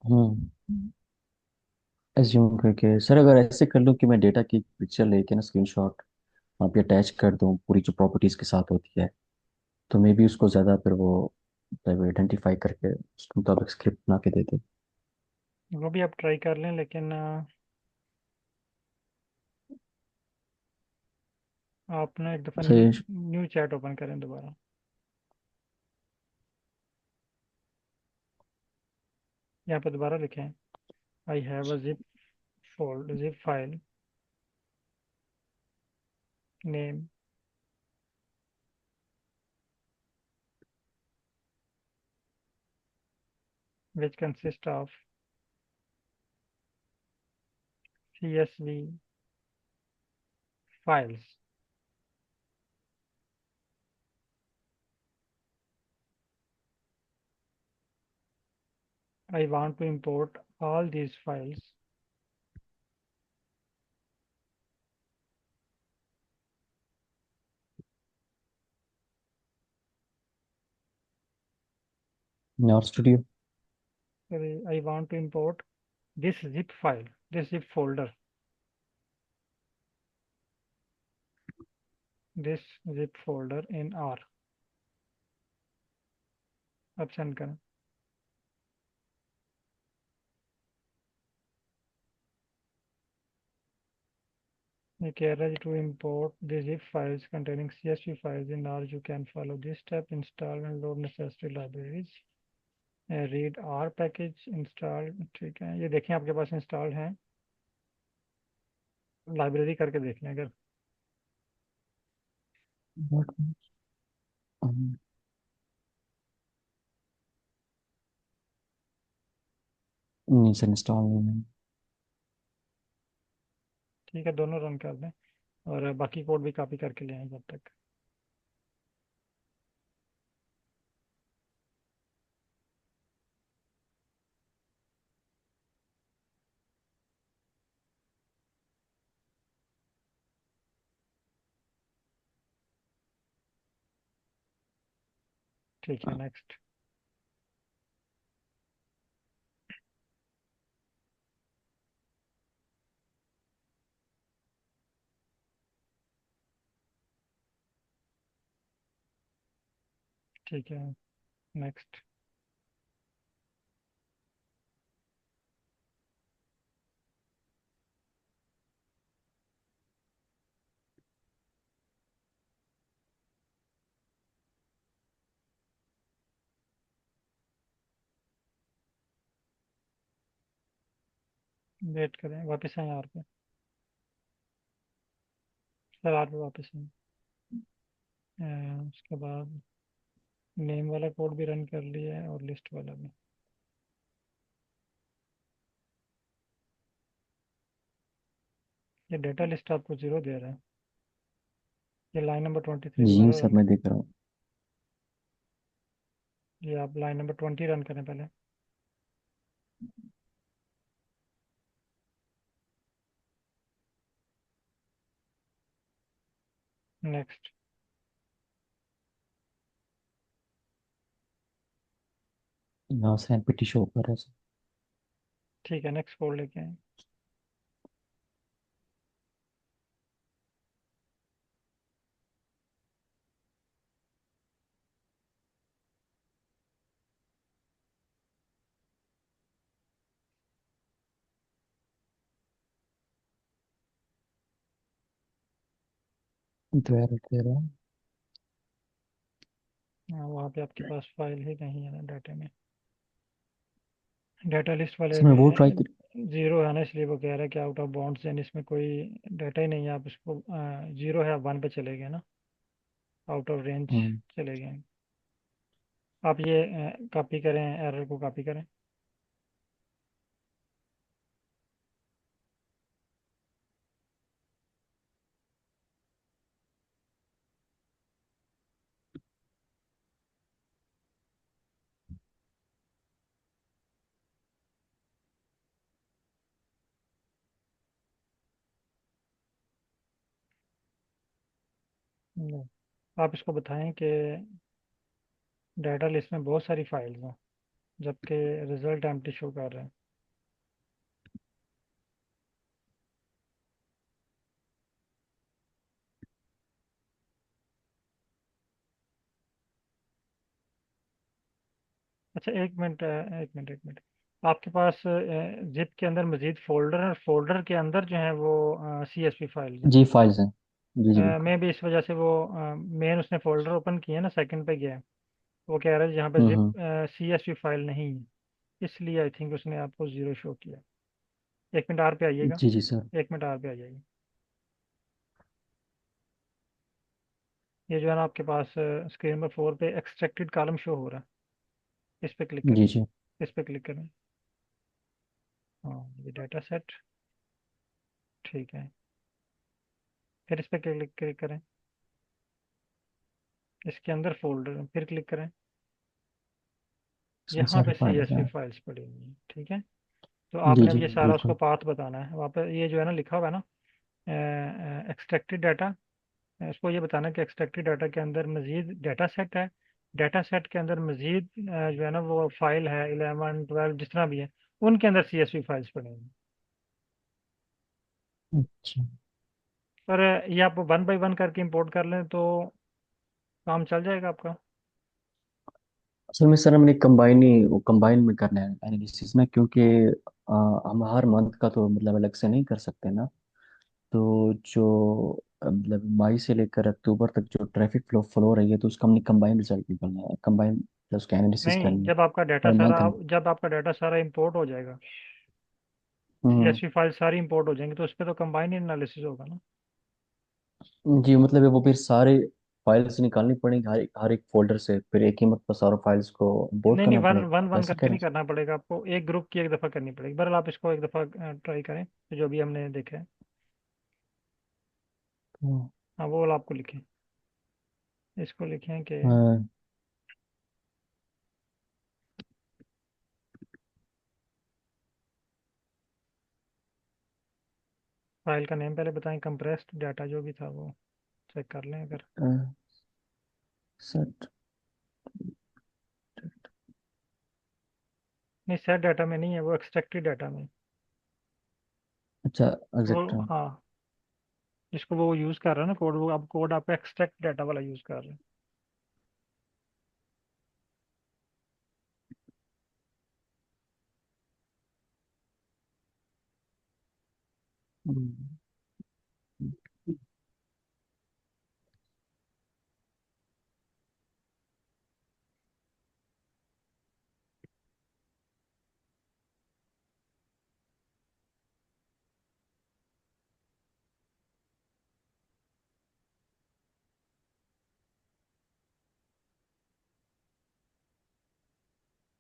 हम्म। एज्यूम करके सर, अगर ऐसे कर लूँ कि मैं डेटा की पिक्चर लेके ना, स्क्रीनशॉट वहाँ पे अटैच कर दूँ पूरी जो प्रॉपर्टीज के साथ होती है, तो मे बी उसको ज़्यादा फिर वो मतलब आइडेंटिफाई करके उसके मुताबिक स्क्रिप्ट बना के दे दे। वो भी आप ट्राई कर लें, लेकिन आप ना एक दफ़ा सर ये न्यू चैट ओपन करें दोबारा। यहाँ पे दोबारा लिखें आई have a zip fold zip file name which consist of CSV files। I want to import all these files। और studio. Sorry, I want to import this zip file, this zip folder, this zip folder in R। अब सेंड करें। ये कह रहा है to import the zip files containing CSV files in R you can follow this step, install and load necessary libraries, read R package install। ठीक है, ये देखें आपके पास इंस्टॉल है, लाइब्रेरी करके देख लें अगर। नहीं सर, इंस्टॉल नहीं है। ठीक है, दोनों रन कर दें और बाकी कोड भी कॉपी करके ले आए जब तक। ठीक है, नेक्स्ट। ठीक है, नेक्स्ट। वेट करें, वापस आए आर पे। सर आर पे वापस आए। उसके बाद नेम वाला कोड भी रन कर लिया है और लिस्ट वाला भी। ये डेटा लिस्ट आपको जीरो दे रहा है। ये लाइन नंबर 23 जी दोबारा सर, रन मैं करें। देख रहा हूँ। ये आप लाइन नंबर 20 रन करें पहले। नेक्स्ट। यहाँ से एनपीटी शो कर रहा है सर। ठीक है, नेक्स्ट कोड लेके आए। तो यार दे रहा हूँ। वहाँ पे आपके पास फाइल ही नहीं है ना डाटा में। डाटा लिस्ट वाले सर मैं वो ट्राई में कर। जीरो है ना, इसलिए वो कह रहा है कि आउट ऑफ बाउंड्स यानी इसमें कोई डाटा ही नहीं है। आप इसको जीरो है, आप वन पे चले गए ना, आउट ऑफ रेंज हम्म, चले गए। आप ये कॉपी करें, एरर को कॉपी करें। आप इसको बताएं कि डाटा लिस्ट में बहुत सारी फाइल्स हैं जबकि रिजल्ट एम्प्टी शो कर रहे हैं। अच्छा, एक मिनट। आपके पास जिप के अंदर मजीद फोल्डर है, फोल्डर के अंदर जो है वो CSV फाइल्स हैं। जी फाइल्स हैं। जी जी बिल्कुल। मैं भी इस वजह से वो मेन उसने फोल्डर ओपन किया ना, सेकंड पे गया है। वो कह रहा है यहाँ पे जिप हम्म। CSV फाइल नहीं है, इसलिए आई थिंक उसने आपको ज़ीरो शो किया। एक मिनट आर पे आइएगा। जी जी सर। एक मिनट आर पे आ जाइए। ये जो है ना आपके पास स्क्रीन नंबर 4 पे एक्सट्रैक्टेड कॉलम शो हो रहा है। इस पे क्लिक करें। जी जी। इस पे क्लिक करें। हाँ, ये डाटा सेट। ठीक है, फिर इस पे क्लिक क्लिक करें। इसके अंदर फोल्डर फिर क्लिक करें। इसमें यहाँ सारी पे फाइल्स CSV हैं। फाइल्स पड़ी हुई हैं। ठीक है, तो जी आपने अब जी ये सारा उसको बिल्कुल। पाथ बताना है। वहाँ पे ये जो है ना लिखा हुआ है ना, एक्सट्रैक्टेड डाटा। इसको ये बताना है कि एक्सट्रैक्टेड डाटा के अंदर मजीद डाटा सेट है। डाटा सेट के अंदर मजीद जो है ना वो फाइल है 11 12 जितना भी है, उनके अंदर CSV फाइल्स पड़ी हुई हैं। अच्छा। पर ये आप वन बाई वन करके इंपोर्ट कर लें तो काम चल जाएगा आपका। असल में सर हमने कंबाइन ही वो कंबाइन में करना है एनालिसिस में, क्योंकि हम हर मंथ का तो मतलब अलग से नहीं कर सकते ना। तो जो मतलब मई से लेकर अक्टूबर तक जो ट्रैफिक फ्लो फ्लो रही है, तो उसका हमने कंबाइन रिजल्ट निकालना है, कंबाइन प्लस उसका एनालिसिस नहीं, करनी है पर मंथ में। जब आपका डाटा सारा इंपोर्ट हो जाएगा, हम्म। CSV फाइल सारी इंपोर्ट हो जाएंगी, तो उस पर तो कंबाइन एनालिसिस होगा ना। जी मतलब वो फिर सारे फाइल्स निकालनी पड़ेंगी हर एक फोल्डर से, फिर एक ही मतलब सारे फाइल्स को बोर्ड नहीं नहीं, करना वन वन पड़ेगा, वन ऐसे कह करके रहे नहीं हैं करना पड़ेगा आपको, एक ग्रुप की एक दफ़ा करनी पड़ेगी। बहरहाल आप इसको एक दफ़ा ट्राई करें, तो जो भी हमने देखा है। सर? हाँ, वो वाला आपको लिखें। इसको लिखें कि हाँ, फाइल का नेम पहले बताएं, कंप्रेस्ड डाटा जो भी था वो चेक कर लें अगर। हाँ, सर नहीं, सेट डाटा में नहीं है, वो एक्सट्रैक्टेड डाटा में। अच्छा, वो एग्जैक्ट। हाँ, जिसको वो यूज़ कर रहा है ना कोड, वो अब कोड आपका एक्सट्रैक्ट डाटा वाला यूज़ कर रहे हैं।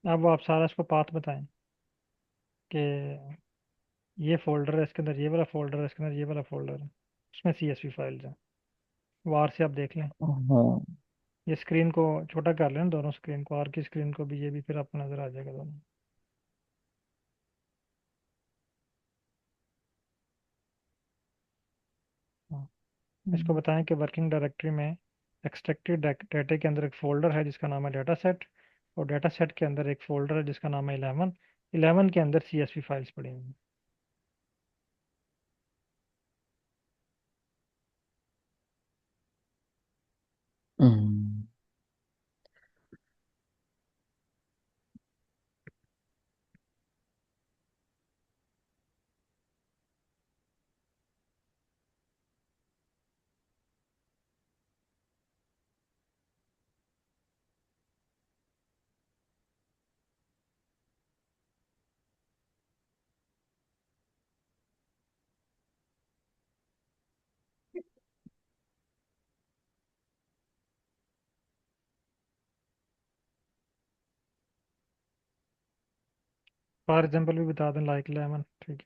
अब वो आप सारा इसको पाथ बताएं कि ये फोल्डर है, इसके अंदर ये वाला फोल्डर है, इसके अंदर ये वाला फोल्डर है, उसमें CSV फाइल्स हैं। वार से आप देख लें। हाँ। ये स्क्रीन को छोटा कर लें, दोनों स्क्रीन को, आर की स्क्रीन को भी, ये भी फिर आपको नज़र आ जाएगा दोनों। हाँ, इसको बताएं कि वर्किंग डायरेक्टरी में एक्सट्रैक्टेड डाटा के अंदर एक फोल्डर है जिसका नाम है डाटा सेट, और डाटा सेट के अंदर एक फोल्डर है जिसका नाम है 11। 11 के अंदर CSV फाइल्स पड़ी हुई हैं। हम्म, फॉर एग्जाम्पल भी बता दें, लाइक 11, ठीक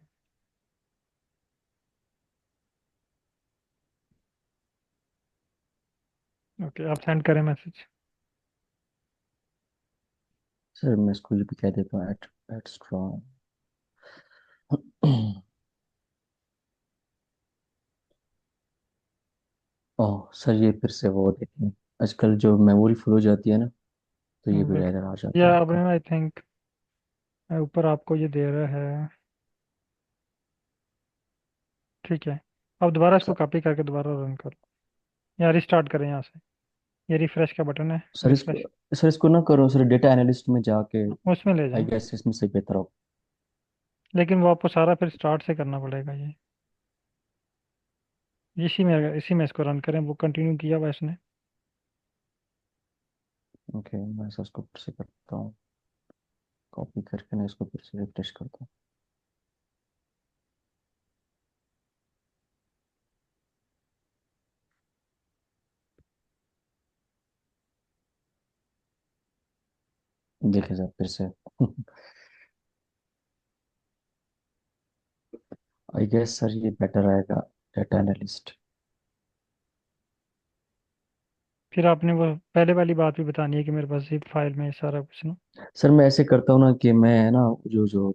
है। ओके, आप सेंड करें मैसेज। सर मैं इसको ये भी कह देता हूँ, एट स्ट्रॉन्ग। ओह सर, ये फिर से वो देखें, आजकल जो मेमोरी फुल हो जाती है ना, तो ये भी एरर आ बिल्कुल, जाता है या अब आपका। आई थिंक ऊपर आपको ये दे रहा है, ठीक है। अब दोबारा इसको सर कॉपी करके दोबारा रन करो, या रिस्टार्ट करें यहाँ से। ये रिफ्रेश का बटन है, सर रिफ्रेश इसको ना करो सर, डेटा एनालिस्ट में जाके। उसमें ले आई जाएं। गेस इसमें से बेहतर हो। लेकिन वो आपको सारा फिर स्टार्ट से करना पड़ेगा ये। इसी में इसको रन करें, वो कंटिन्यू किया हुआ इसने। ओके, मैं सर इसको फिर से करता हूँ, कॉपी करके ना इसको फिर से रिफ्रेश करता हूँ, देखिए सर फिर से। आई गेस सर ये बेटर आएगा, डेटा एनालिस्ट। फिर आपने वो पहले वाली बात भी बतानी है कि मेरे पास जिप फाइल में सारा कुछ ना। सर मैं ऐसे करता हूँ ना कि मैं ना जो जो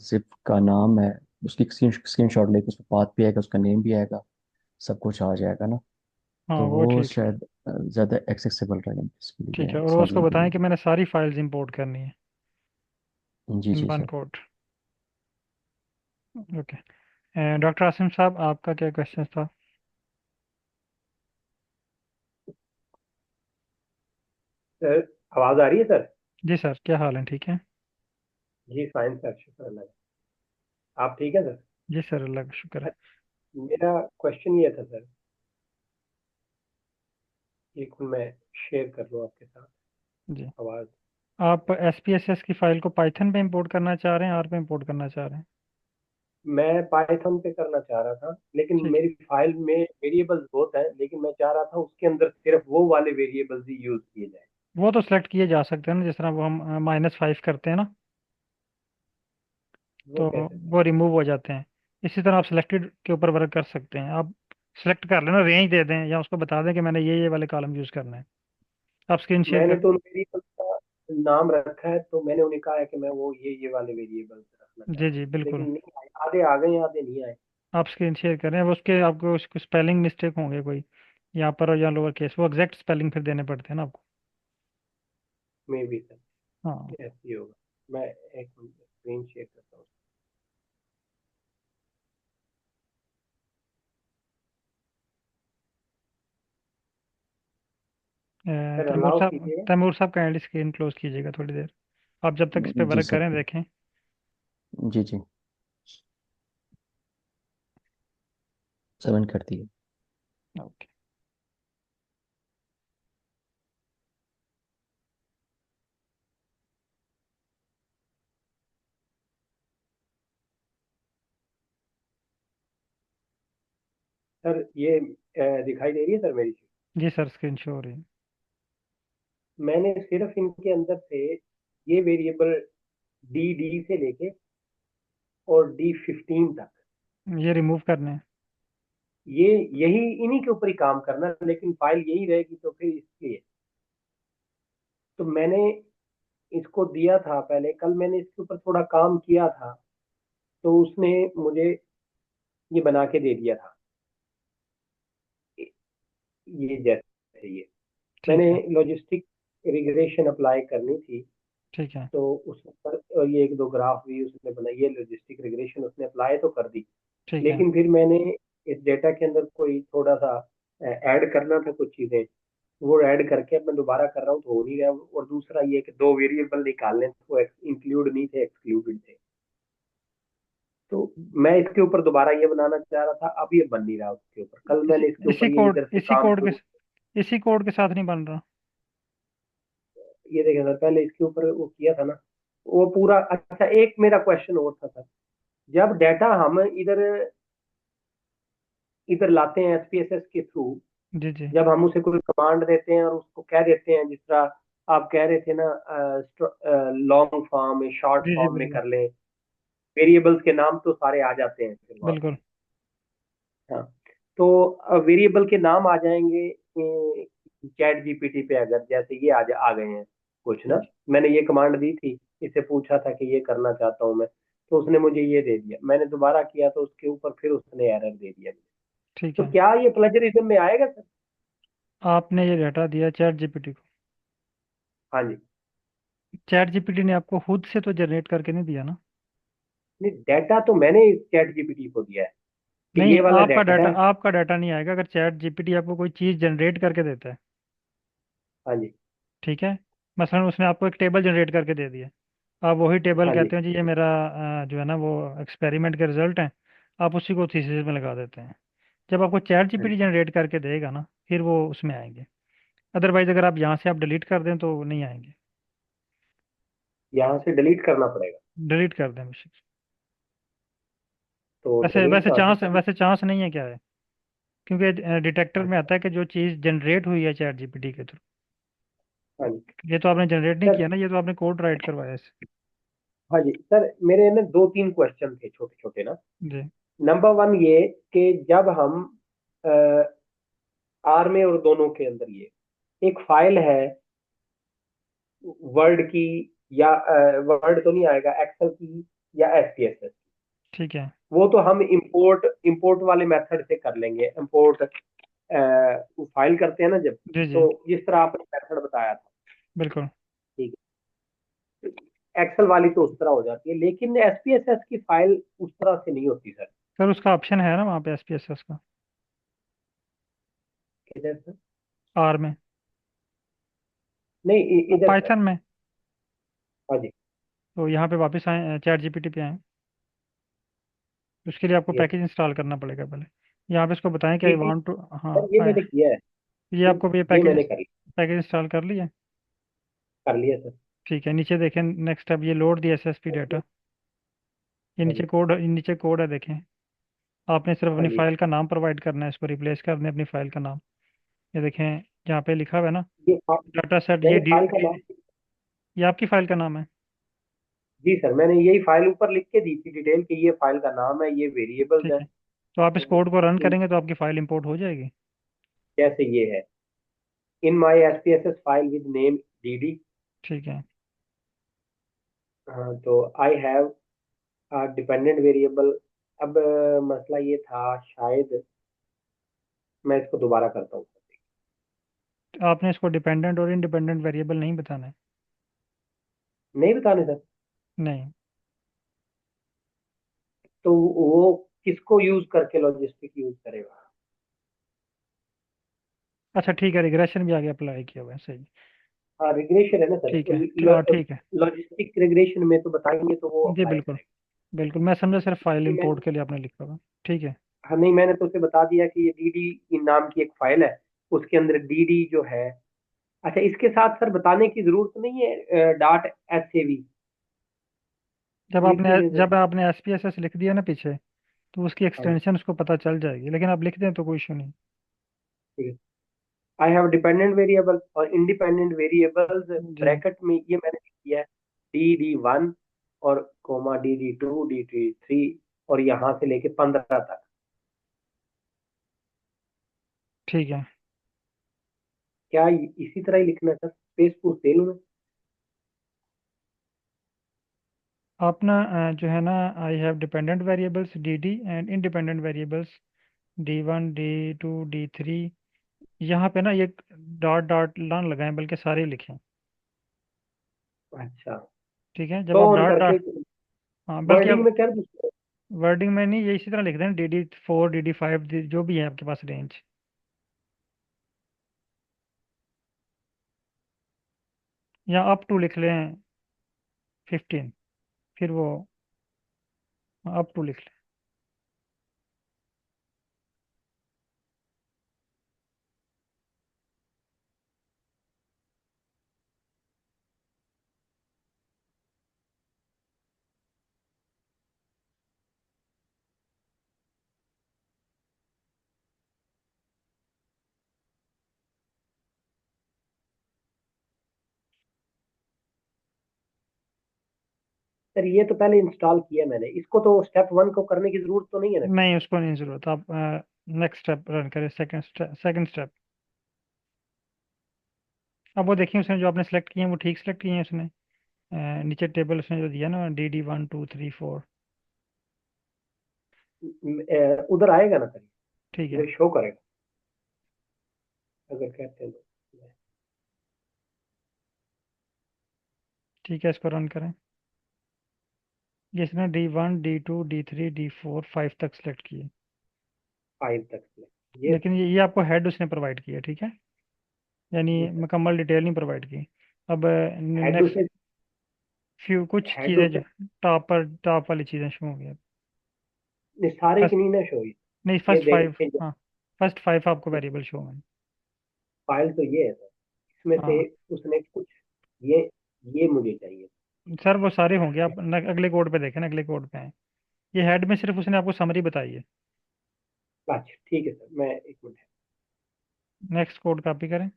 जिप का नाम है, उसकी स्क्रीन शॉट लेके उसमें पाथ भी आएगा, उसका नेम भी आएगा, सब कुछ आ जाएगा ना। हाँ, तो वो वो ठीक है। शायद ज़्यादा एक्सेसिबल रहेगा इसके ठीक लिए, है, और वो उसको समझने के बताएं लिए। कि मैंने सारी फाइल्स इंपोर्ट करनी है जी इन जी one sir. Code. Okay, doctor Asim साहब, आपका क्या क्वेश्चन था? सर, आवाज आ रही है सर? जी सर, क्या हाल है, ठीक है? जी फाइन सर, शुक्र अल्लाह का। आप ठीक है सर? जी सर, अल्लाह का शुक्र है। मेरा क्वेश्चन ये था सर, एक मैं शेयर कर लूँ आपके साथ जी, आवाज। आप SPSS की फाइल को पाइथन पे इंपोर्ट करना चाह रहे हैं, आर पे इंपोर्ट करना चाह रहे हैं? मैं पाइथन पे करना चाह रहा था, लेकिन ठीक है, मेरी फाइल में वेरिएबल्स बहुत हैं, लेकिन मैं चाह रहा था उसके अंदर सिर्फ वो वाले वेरिएबल्स ही यूज किए जाए। वो तो सेलेक्ट किए जा सकते हैं ना, जिस तरह वो हम -5 करते हैं ना, वो तो कैसे सर? वो रिमूव हो जाते हैं। इसी तरह आप सिलेक्टेड के ऊपर वर्क कर सकते हैं। आप सिलेक्ट कर लेना, रेंज दे दें या उसको बता दें कि मैंने ये वाले कॉलम यूज़ करना है। आप स्क्रीन शेयर मैंने कर। तो वेरिएबल का नाम रखा है, तो मैंने उन्हें कहा है कि मैं वो ये वाले वेरिएबल्स रखना जी चाहता जी, हूँ, बिल्कुल। लेकिन नहीं आए, आधे आ गए आधे नहीं आए। आप स्क्रीन शेयर करें, अब उसके आपको स्पेलिंग मिस्टेक होंगे कोई, यहाँ पर या लोअर केस, वो एग्जैक्ट स्पेलिंग फिर देने पड़ते हैं ना आपको। मे बी सर, हाँ, ऐसे ही होगा। मैं एक स्क्रीन शेयर करता हूँ। सर तैमूर अलाउ साहब, कीजिएगा। तैमूर साहब काइंडली स्क्रीन क्लोज कीजिएगा थोड़ी देर। आप जब तक इस पे जी वर्क सर। करें, देखें। जी जी। 7 कर दिए। ओके। सर ये दिखाई दे रही है सर मेरी sheet? जी सर, स्क्रीन शो हो रही है। मैंने सिर्फ इनके अंदर से ये वेरिएबल डी से लेके और D15 तक, ये रिमूव करने हैं। ये यही इन्हीं के ऊपर ही काम करना है, लेकिन फाइल यही रहेगी तो फिर इसलिए तो मैंने इसको दिया था। पहले कल मैंने इसके ऊपर थोड़ा काम किया था, तो उसने मुझे ये बना के दे दिया था, ये जैसे ये ठीक मैंने है। लॉजिस्टिक रिग्रेशन अप्लाई करनी थी, ठीक है। तो उस पर और ये एक दो ग्राफ भी उसने बनाई है, लॉजिस्टिक रिग्रेशन उसने अप्लाई तो कर दी। ठीक है। लेकिन फिर मैंने इस डेटा के अंदर कोई थोड़ा सा ऐड करना था कुछ चीजें, वो ऐड करके अब मैं दोबारा कर रहा हूँ तो हो नहीं रहा। और दूसरा ये कि दो वेरिएबल निकालने थे, वो इंक्लूड नहीं थे, एक्सक्लूडेड थे। तो मैं इसके ऊपर दोबारा ये बनाना चाह रहा था, अब ये बन नहीं रहा उसके ऊपर। कल इसी मैंने इसके इसी ऊपर ये कोड इधर से इसी काम कोड शुरू, के इसी कोड के साथ नहीं बन रहा। ये देखें सर, पहले इसके ऊपर वो किया था ना, वो पूरा। अच्छा, एक मेरा क्वेश्चन और था सर, जब डाटा हम इधर इधर लाते हैं एसपीएसएस के थ्रू, जी जी। जब हम उसे कोई कमांड देते हैं और उसको कह देते हैं, जिस तरह आप कह रहे थे ना, लॉन्ग फॉर्म में शॉर्ट जी जी, फॉर्म में बिल्कुल। कर लें, वेरिएबल्स के नाम तो सारे आ जाते हैं फिर वहां पे। बिल्कुल। हाँ, तो वेरिएबल के नाम आ जाएंगे चैट जीपीटी पे, अगर जैसे ये आ गए हैं कुछ ना, मैंने ये कमांड दी थी, इसे पूछा था कि ये करना चाहता हूँ मैं, तो उसने मुझे ये दे दिया। मैंने दोबारा किया तो उसके ऊपर फिर उसने एरर दे दिया। ठीक तो है। क्या ये प्लेजरिज्म में आएगा सर? आपने ये डाटा दिया चैट जीपीटी को। हाँ जी। चैट जीपीटी ने आपको खुद से तो जनरेट करके नहीं दिया ना। नहीं, डाटा तो मैंने चैट जीपीटी को दिया है कि नहीं, ये वाला आपका डाटा डाटा है। आपका डाटा नहीं आएगा अगर चैट जीपीटी आपको कोई चीज़ जनरेट करके देता है। हाँ जी। ठीक है। मसलन उसने आपको एक टेबल जनरेट करके दे दिया। आप वही टेबल हाँ जी। कहते हैं जी, ये मेरा जो है ना वो एक्सपेरिमेंट के रिजल्ट हैं। आप उसी को थीसिस में लगा देते हैं। जब आपको चैट हाँ जीपीटी जी। जनरेट करके देगा ना, फिर वो उसमें आएंगे। अदरवाइज अगर आप यहाँ से आप डिलीट कर दें तो नहीं आएंगे। यहाँ से डिलीट करना पड़ेगा। डिलीट कर दें बेशक। तो वैसे डिलीट वैसे कहाँ से चांस करें? वैसे चांस नहीं है, क्या है? क्योंकि डिटेक्टर में आता है कि जो चीज़ जनरेट हुई है चैट जीपीटी के थ्रू। हाँ जी ये तो आपने जनरेट नहीं सर। किया ना, ये तो आपने कोड राइट करवाया है इससे। हाँ जी सर, मेरे ना दो तीन क्वेश्चन थे छोटे छोटे ना। जी नंबर वन ये कि जब हम आर में और दोनों के अंदर ये एक फाइल है वर्ड की, या वर्ड तो नहीं आएगा, एक्सेल की या एसपीएसएस, ठीक है। वो तो हम इंपोर्ट इंपोर्ट वाले मेथड से कर लेंगे। इंपोर्ट फाइल करते हैं ना जब, जी जी, तो जिस तरह आपने मेथड बताया था, बिल्कुल। ठीक है, एक्सेल वाली तो उस तरह हो जाती है, लेकिन एसपीएसएस की फाइल उस तरह से नहीं होती सर। सर उसका ऑप्शन है ना वहाँ पे एसपीएसएस का, किधर सर? आर में। नहीं, इधर सर। पाइथन में। हाँ जी। तो यहाँ पे वापस आए, चैट जीपीटी पे आए। उसके लिए आपको यस। पैकेज इंस्टॉल करना पड़ेगा पहले। यहाँ पे इसको बताएं कि आई ये वांट टू। हाँ, सर, ये मैंने किया है। ये ये आपको ये ये पैकेज मैंने पैकेज इंस्टॉल कर लिया। कर लिया सर। ठीक है, नीचे देखें नेक्स्ट, अब ये लोड दी एसएसपी डाटा। ये हाँ जी। नीचे कोड है, देखें। आपने सिर्फ हाँ अपनी जी। फाइल का नाम प्रोवाइड करना है, इसको रिप्लेस कर दें अपनी फाइल का नाम। ये देखें, यहाँ पे लिखा हुआ है ना, डाटा सेट। मैंने फाइल का नाम, ये आपकी फाइल का नाम है। जी सर, मैंने यही फाइल ऊपर लिख के दी थी डिटेल कि ये फाइल का नाम है, ये वेरिएबल्स ठीक है। है। तो आप इस कोड को रन इन करेंगे तो आपकी फाइल इंपोर्ट हो जाएगी। जैसे ये है, in my SPSS file with name D. ठीक है। हाँ, तो आई हैव डिपेंडेंट वेरिएबल। अब मसला ये था, शायद मैं इसको दोबारा करता हूँ। तो आपने इसको डिपेंडेंट और इंडिपेंडेंट वेरिएबल नहीं बताना है। नहीं बताने सर? नहीं। तो वो किसको यूज करके लॉजिस्टिक यूज करेगा? अच्छा ठीक है, रिग्रेशन भी आगे अप्लाई किया हुआ है, सही। हाँ, रिग्रेशन है ना सर। ठीक है, हाँ ठीक है। लॉजिस्टिक रिग्रेशन में तो बताएंगे तो वो जी अप्लाई बिल्कुल। करेगा। बिल्कुल, मैं समझा सिर्फ फाइल ये मैंने, इंपोर्ट के लिए आपने लिखा हुआ। ठीक है। हाँ नहीं, मैंने तो उसे बता दिया कि ये डीडी नाम की एक फाइल है, उसके अंदर डीडी जो है। अच्छा, इसके साथ सर बताने की जरूरत नहीं है डॉट एस ए वी लिख देंगे सर? जब आपने SPSS लिख दिया ना पीछे, तो उसकी हाँ जी, एक्सटेंशन उसको पता चल जाएगी, लेकिन आप लिख दें तो कोई इशू नहीं। ठीक है। आई हैव डिपेंडेंट वेरिएबल और इंडिपेंडेंट वेरिएबल्स जी ब्रैकेट में ये मैंने लिख दिया है, डी1 और कोमा डी2 डी3 और यहाँ से लेके 15 तक। ठीक है। क्या इसी तरह ही लिखना है सर? स्पेस पूछ दे लूँ मैं? आप ना जो है ना, I have dependent variables DD and independent variables D1 D2 D3, यहाँ पे ना ये डॉट डॉट ना लगाएं, बल्कि सारे ही लिखें। अच्छा, ठीक है, जब तो आप ऑन डॉट करके डॉट, हाँ बल्कि वर्डिंग अब में कर दूँ? वर्डिंग में नहीं, ये इसी तरह लिख दें, DD4 DD5 जो भी है आपके पास रेंज, या अप टू लिख लें 15, फिर वो अप टू लिख लें। सर ये तो पहले इंस्टॉल किया मैंने, इसको तो स्टेप 1 को करने की जरूरत तो नहीं है ना? नहीं, उसको नहीं ज़रूरत, आप नेक्स्ट स्टेप रन करें, सेकंड स्टेप। अब वो देखिए, उसने जो आपने सेलेक्ट किए हैं वो ठीक सेलेक्ट किए हैं उसने। नीचे टेबल उसने जो दिया ना, DD1 2 3 4। उधर आएगा ना सर? ठीक है। इधर शो करेगा अगर कहते हैं तो? ठीक है, इसको रन करें। ये इसने D1 D2 D3 D4 5 तक सेलेक्ट किए, 5 तक ये लेकिन ये आपको हेड उसने प्रोवाइड किया, ठीक है, यानी ये सर। मुकम्मल डिटेल नहीं प्रोवाइड की। अब हेड नेक्स्ट उसे फ्यू कुछ हेड चीज़ें जो उसे टॉप वाली चीज़ें शो होंगी अब। नहीं, सारे फर्स्ट, की नहीं ना शो हुई। नहीं ये फर्स्ट 5। देखें, हाँ, फर्स्ट 5 आपको वेरिएबल शो होंगे। फाइल तो ये है सर, इसमें से हाँ उसने कुछ, ये ये मुझे चाहिए। सर, वो सारे होंगे, आप अगले कोड पे देखें ना, अगले कोड पे हैं। ये हेड में सिर्फ उसने आपको समरी बताई है। अच्छा ठीक है सर, मैं एक मिनट। नेक्स्ट कोड कॉपी करें।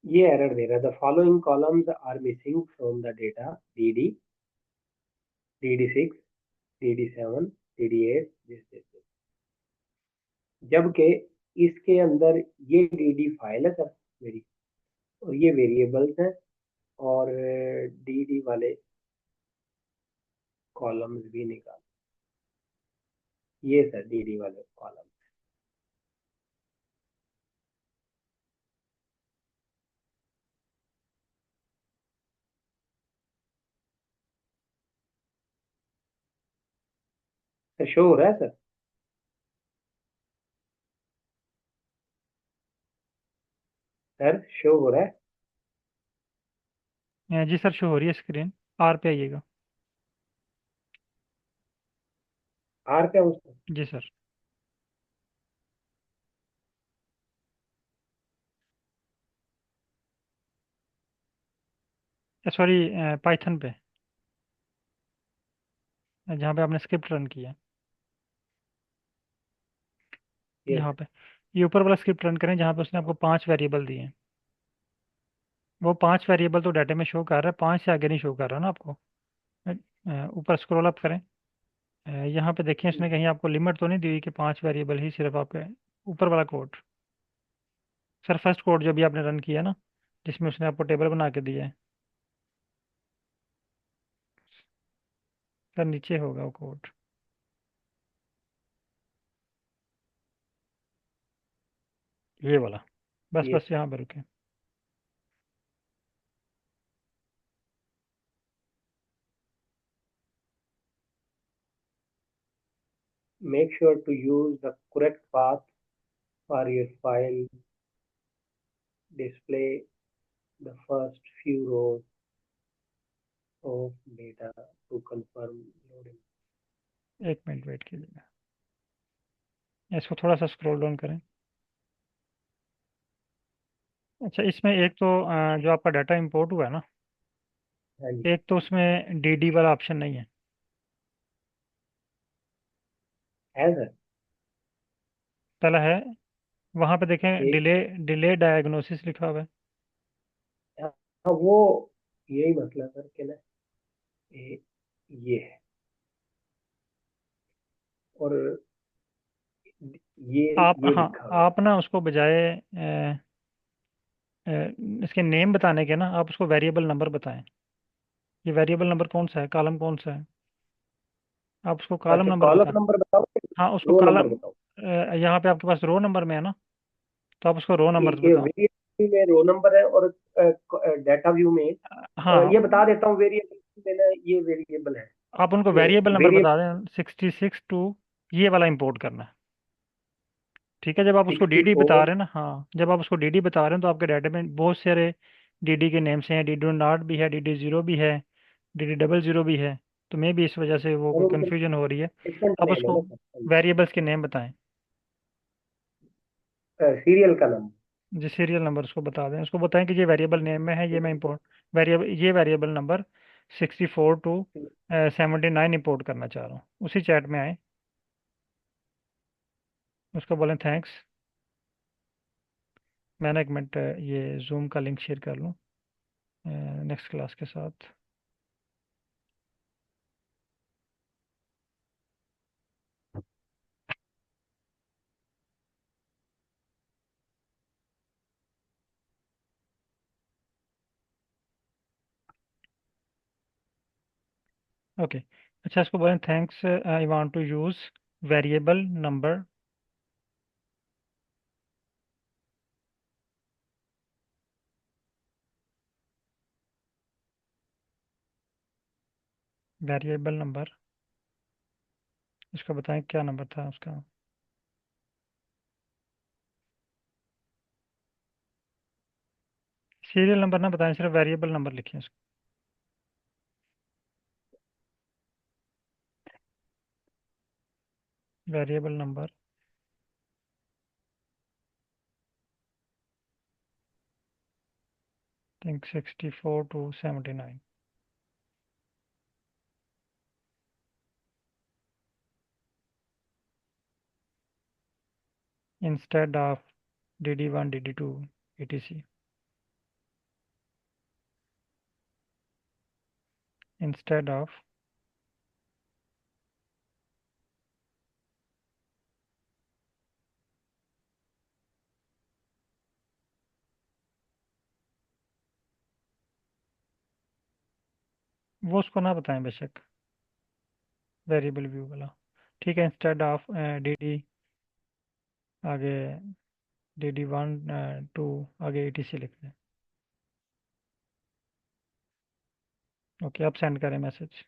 ये एरर दे रहा है, the following columns are missing from the data D डी6 डी7 डी8 this, जबकि इसके अंदर ये डी फाइल है सर मेरी, और ये वेरिएबल्स हैं, और डी वाले कॉलम्स भी निकाल, ये सर डी वाले कॉलम। सर शो हो रहा है सर? सर शो हो रहा है? जी सर, शो हो रही है स्क्रीन। आर पे आइएगा। आर क्या उसका? जी सर। सॉरी, पाइथन पे, जहाँ पे आपने स्क्रिप्ट रन की है, ये यहाँ सर। पे। ये ऊपर वाला स्क्रिप्ट रन करें जहाँ पे उसने आपको 5 वेरिएबल दिए हैं। वो 5 वेरिएबल तो डाटा में शो कर रहा है, 5 से आगे नहीं शो कर रहा ना आपको। ऊपर स्क्रॉल अप करें। यहाँ पे देखिए, उसने कहीं आपको लिमिट तो नहीं दी हुई कि 5 वेरिएबल ही सिर्फ आपके। ऊपर वाला कोड, सर फर्स्ट कोड जो भी आपने रन किया ना, जिसमें उसने आपको टेबल बना के दिया है। सर नीचे होगा वो कोड। ये वाला। बस ये बस यहाँ पर रुके। make sure to use the correct path for your file. Display the first few rows of data to confirm loading. 1 minute wait कीजिएगा। इसको थोड़ा सा स्क्रॉल डाउन करें। अच्छा, इसमें एक तो जो आपका डाटा इंपोर्ट हुआ है ना, हाँ जी, एक तो उसमें डीडी वाला ऑप्शन नहीं है। है सर। पहला है, वहाँ पे देखें एक, डिले, डिले डायग्नोसिस लिखा हुआ है। हाँ, वो यही मसला सर कि ना, ये है, और ये आप, ये हाँ, लिखा हुआ है। आप ना उसको बजाय अ, इसके नेम बताने के ना, आप उसको वेरिएबल नंबर बताएं। ये वेरिएबल नंबर कौन सा है, कॉलम कौन सा है, आप उसको कॉलम अच्छा, नंबर कॉलम बताएं। नंबर बताओ, हाँ, उसको रो नंबर कॉलम, बताओ। यहाँ पे आपके पास रो नंबर में है ना, तो आप उसको रो नंबर ये बताओ। वेरिएबल में रो नंबर है, और डाटा व्यू में हाँ, ये बता देता हूँ, वेरिएबल में ना ये वेरिएबल है। आप उनको ये वेरिएबल नंबर वेरिएबल बता दें, 66 टू, ये वाला इंपोर्ट करना है। ठीक है, जब आप उसको सिक्सटी डीडी बता फोर रहे हैं ना, हाँ, जब आप उसको डीडी बता रहे हैं तो आपके डाटा में बहुत सारे डीडी के नेम्स हैं, डीडी नॉट भी है, डीडी जीरो भी है, डीडी डबल जीरो भी है। तो मे भी इस वजह से वो कोई और उनके कन्फ्यूजन हो रही है। डिफरेंट आप नेम है उसको ना सर, वेरिएबल्स के नेम बताएं। सीरियल का नंबर। जी, सीरियल नंबर उसको बता दें, उसको बताएं कि ये वेरिएबल नेम में है, ये मैं इंपोर्ट, वेरिएबल, ये वेरिएबल नंबर 64 टू 79 इंपोर्ट करना चाह रहा हूँ। उसी चैट में आए, उसको बोलें थैंक्स। मैं ना 1 मिनट ये जूम का लिंक शेयर कर लूँ नेक्स्ट क्लास के साथ। ओके। अच्छा, इसको बोलें thanks, I want to use variable number, variable number, इसको बताएं क्या नंबर था उसका। सीरियल नंबर ना बताएं, सिर्फ वेरिएबल नंबर लिखिए इसको। Variable number, think 64 to 79, instead of DD1, DD2, etc. Instead of, वो उसको ना बताएं बेशक, वेरिएबल व्यू वाला। ठीक है, इंस्टेड ऑफ DD, आगे DD1 2, आगे etc लिख दें। ओके, आप सेंड करें मैसेज।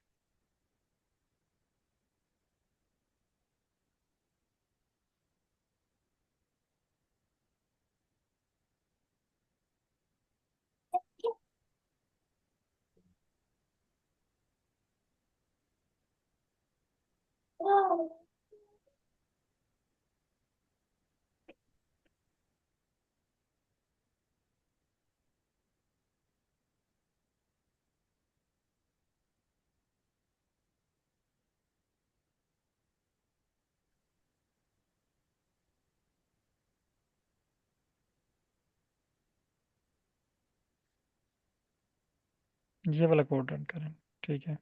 ये वाला कोड रन करें। ठीक है।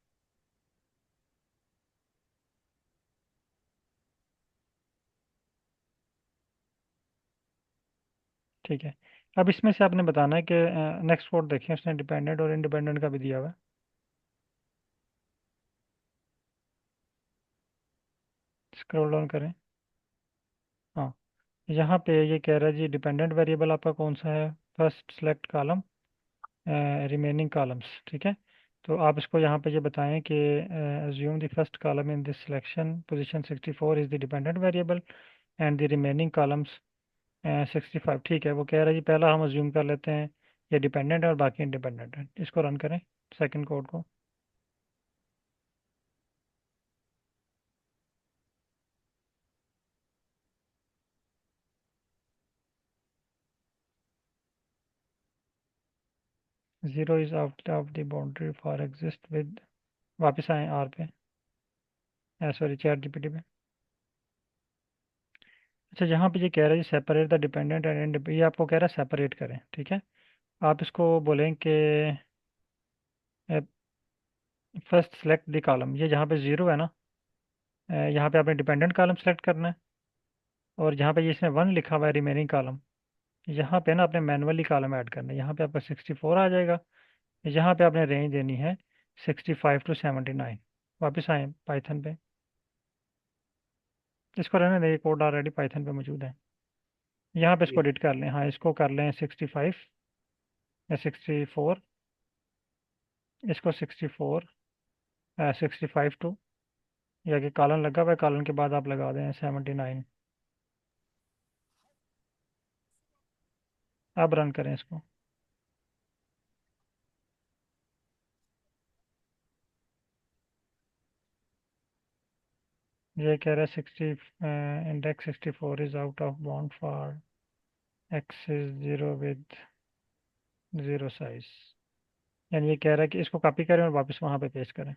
ठीक है। अब इसमें से आपने बताना है कि नेक्स्ट कोड देखें, उसने डिपेंडेंट और इंडिपेंडेंट का भी दिया हुआ है। स्क्रॉल डाउन करें। हाँ, यहाँ पे ये कह रहा है जी डिपेंडेंट वेरिएबल आपका कौन सा है, first select column remaining columns, ठीक है। तो आप इसको यहाँ पे ये बताएं कि assume the first column in this selection position 64 is the dependent variable and the remaining columns 65। ठीक है, वो कह रहा है जी पहला हम अज्यूम कर लेते हैं ये डिपेंडेंट है और बाकी इंडिपेंडेंट है। इसको रन करें, सेकंड कोड को। Zero is out of the boundary for exist with, वापस आए आर पे, सॉरी चैट जीपीटी पे। अच्छा, यहाँ पे ये कह रहा है सेपरेट द डिपेंडेंट एंड, ये आपको कह रहा है सेपरेट करें, ठीक है। आप इसको बोलें कि फर्स्ट सेलेक्ट द कॉलम, ये जहाँ पे जीरो है ना, यहाँ पे आपने डिपेंडेंट कॉलम सेलेक्ट करना है। और यहाँ पे ये इसने वन लिखा हुआ है रिमेनिंग कॉलम, यहाँ पे ना आपने मैनुअली कॉलम ऐड करना है। यहाँ पे आपका 64 आ जाएगा। यहाँ पे आपने रेंज देनी है 65 टू 79। वापस आए पाइथन पे, इसको रहने दें, कोड ऑलरेडी पाइथन पे मौजूद है। यहाँ पे इसको जी एडिट कर लें, हाँ इसको कर लें 65 या 64, इसको 64 65 टू, या कि कॉलन लगा हुआ है, कॉलन के बाद आप लगा दें 79। अब रन करें इसको। ये कह रहा है 60 index 64 is out of bound for x is zero with zero size. यानी ये कह रहा है कि इसको कॉपी करें और वापस वहाँ पे पेस्ट करें।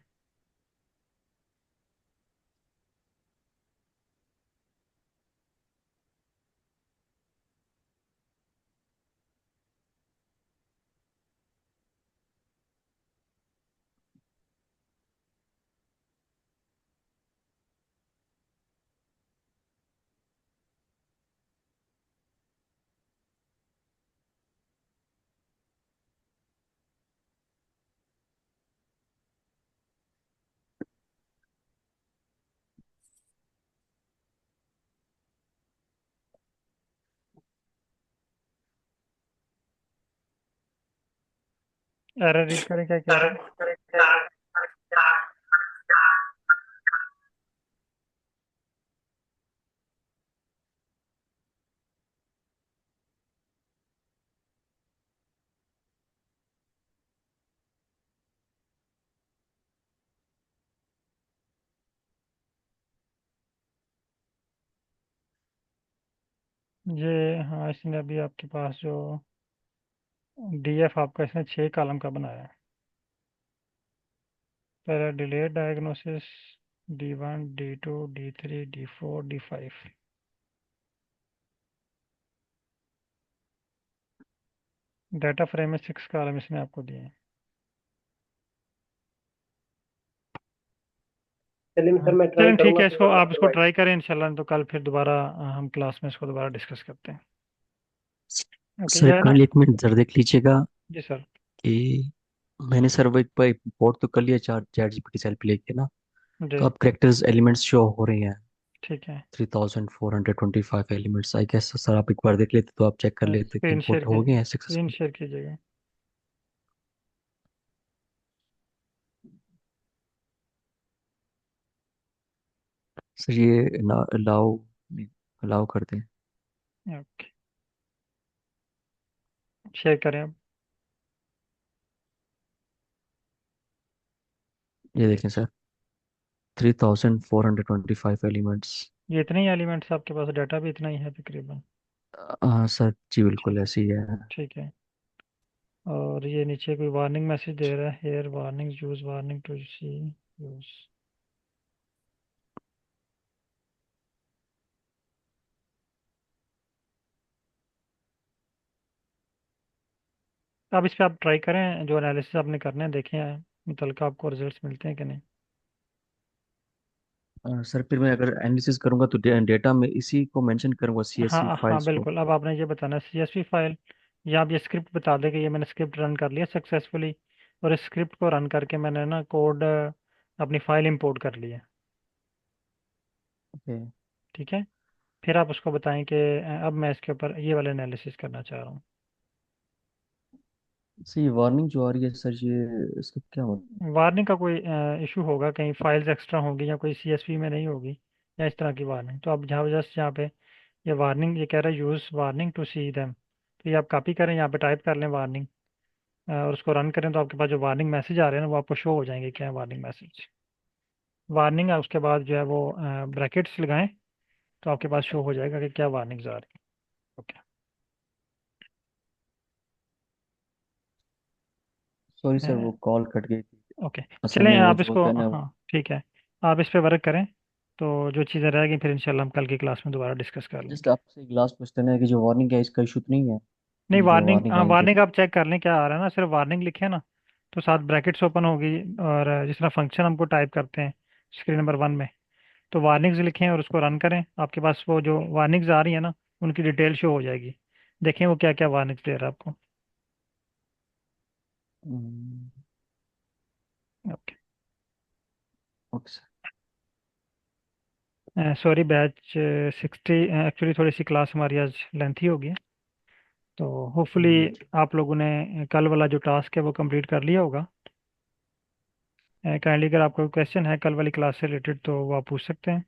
एरर रीड करें, क्या कह रहा है। ये हाँ, इसने अभी आपके पास जो डीएफ आपका इसने 6 कॉलम का बनाया है। पहला delayed diagnosis, D1 D2 D3 D4 D5। Data frame में 6 कॉलम इसने आपको दिए हैं। चलिए हाँ सर, मैं ट्राई चलें ठीक करूंगा है, फिर इसको आप इसको अदरवाइज। ट्राई करें इंशाल्लाह, तो कल फिर दोबारा हम क्लास में इसको दोबारा डिस्कस करते हैं। ओके, सर ये है ना। काइंडली एक मिनट जरा देख लीजिएगा जी सर। कि मैंने सर वो एक पोर्ट तो कर लिया चार चैट जीपीटी से हेल्प लेके ना। जी तो अब करेक्टर्स एलिमेंट्स शो हो रहे हैं, ठीक है। 3425 एलिमेंट्स आई गेस। सर आप एक बार देख लेते तो आप चेक कर लेते कि स्क्रीन शेयर इम्पोर्ट हो की, गए हैं स्क्रीन सक्सेसफुल। शेयर कीजिएगा। सर ये अलाउ अलाउ कर दें। ओके, शेयर करें अब। ये देखें सर, 3425 एलिमेंट्स। ये इतने ही एलिमेंट्स आपके पास, डाटा भी इतना ही है तकरीबन। हाँ सर जी बिल्कुल ठीक, ऐसे ही है। ठीक है। और ये नीचे कोई वार्निंग मैसेज दे रहा है, here warning use warning to see use. अब इस पे आप ट्राई करें, जो एनालिसिस आपने करना है देखें, मुतलका आपको रिजल्ट्स मिलते हैं कि नहीं। सर फिर मैं अगर एनालिसिस करूंगा तो डेटा में इसी को मेंशन करूंगा, सीएसवी हाँ हाँ फाइल्स को। बिल्कुल। अब आपने ये बताना है CSV फाइल, या आप ये स्क्रिप्ट बता दें कि ये मैंने स्क्रिप्ट रन कर लिया सक्सेसफुली, और इस स्क्रिप्ट को रन करके मैंने ना कोड अपनी फाइल इंपोर्ट कर ली है। ओके। ठीक है। फिर आप उसको बताएं कि अब मैं इसके ऊपर ये वाला एनालिसिस करना चाह रहा हूँ। सर ये वार्निंग जो आ रही है सर, ये इसका क्या हो? वार्निंग का कोई इशू होगा, कहीं फाइल्स एक्स्ट्रा होंगी या कोई CSV में नहीं होगी, या इस तरह की वार्निंग। तो आप जहाँ जस्ट यहाँ पे ये वार्निंग ये कह रहा है use warning to see them, तो ये आप कॉपी करें, यहाँ पे टाइप कर लें वार्निंग, और उसको रन करें, तो आपके पास जो वार्निंग मैसेज आ रहे हैं ना वो आपको शो हो जाएंगे, क्या है वार्निंग मैसेज। वार्निंग है उसके बाद जो है वो ब्रैकेट्स लगाएं, तो आपके पास शो हो जाएगा कि क्या वार्निंग्स आ रही है। Sorry sir, okay. वो कॉल कट गई थी। ओके। असल चलें में वो आप जो इसको, होता है ना। हाँ ठीक है, आप इस पे वर्क करें, तो जो चीज़ें रह गई फिर इंशाल्लाह हम कल की क्लास में दोबारा डिस्कस कर जस्ट लेंगे। आपसे एक लास्ट क्वेश्चन है कि जो वार्निंग है इसका इशू तो नहीं है? नहीं ये जो वार्निंग, वार्निंग हाँ आई है। वार्निंग आप चेक कर लें क्या आ रहा है ना, सिर्फ वार्निंग लिखे ना तो साथ ब्रैकेट्स ओपन होगी, और जिस तरह फंक्शन हमको टाइप करते हैं स्क्रीन नंबर 1 में, तो वार्निंग्स लिखें और उसको रन करें, आपके पास वो जो वार्निंग्स आ रही है ना उनकी डिटेल शो हो जाएगी। देखें वो क्या क्या वार्निंग्स दे रहा है आपको। Hmm, okay. Okay sir. Sorry batch 60, actually थोड़ी सी क्लास हमारी आज लेंथी होगी, तो होपफुली आप लोगों ने कल वाला जो टास्क है वो कंप्लीट कर लिया होगा। काइंडली अगर आपको क्वेश्चन है कल वाली क्लास से रिलेटेड तो वो आप पूछ सकते हैं।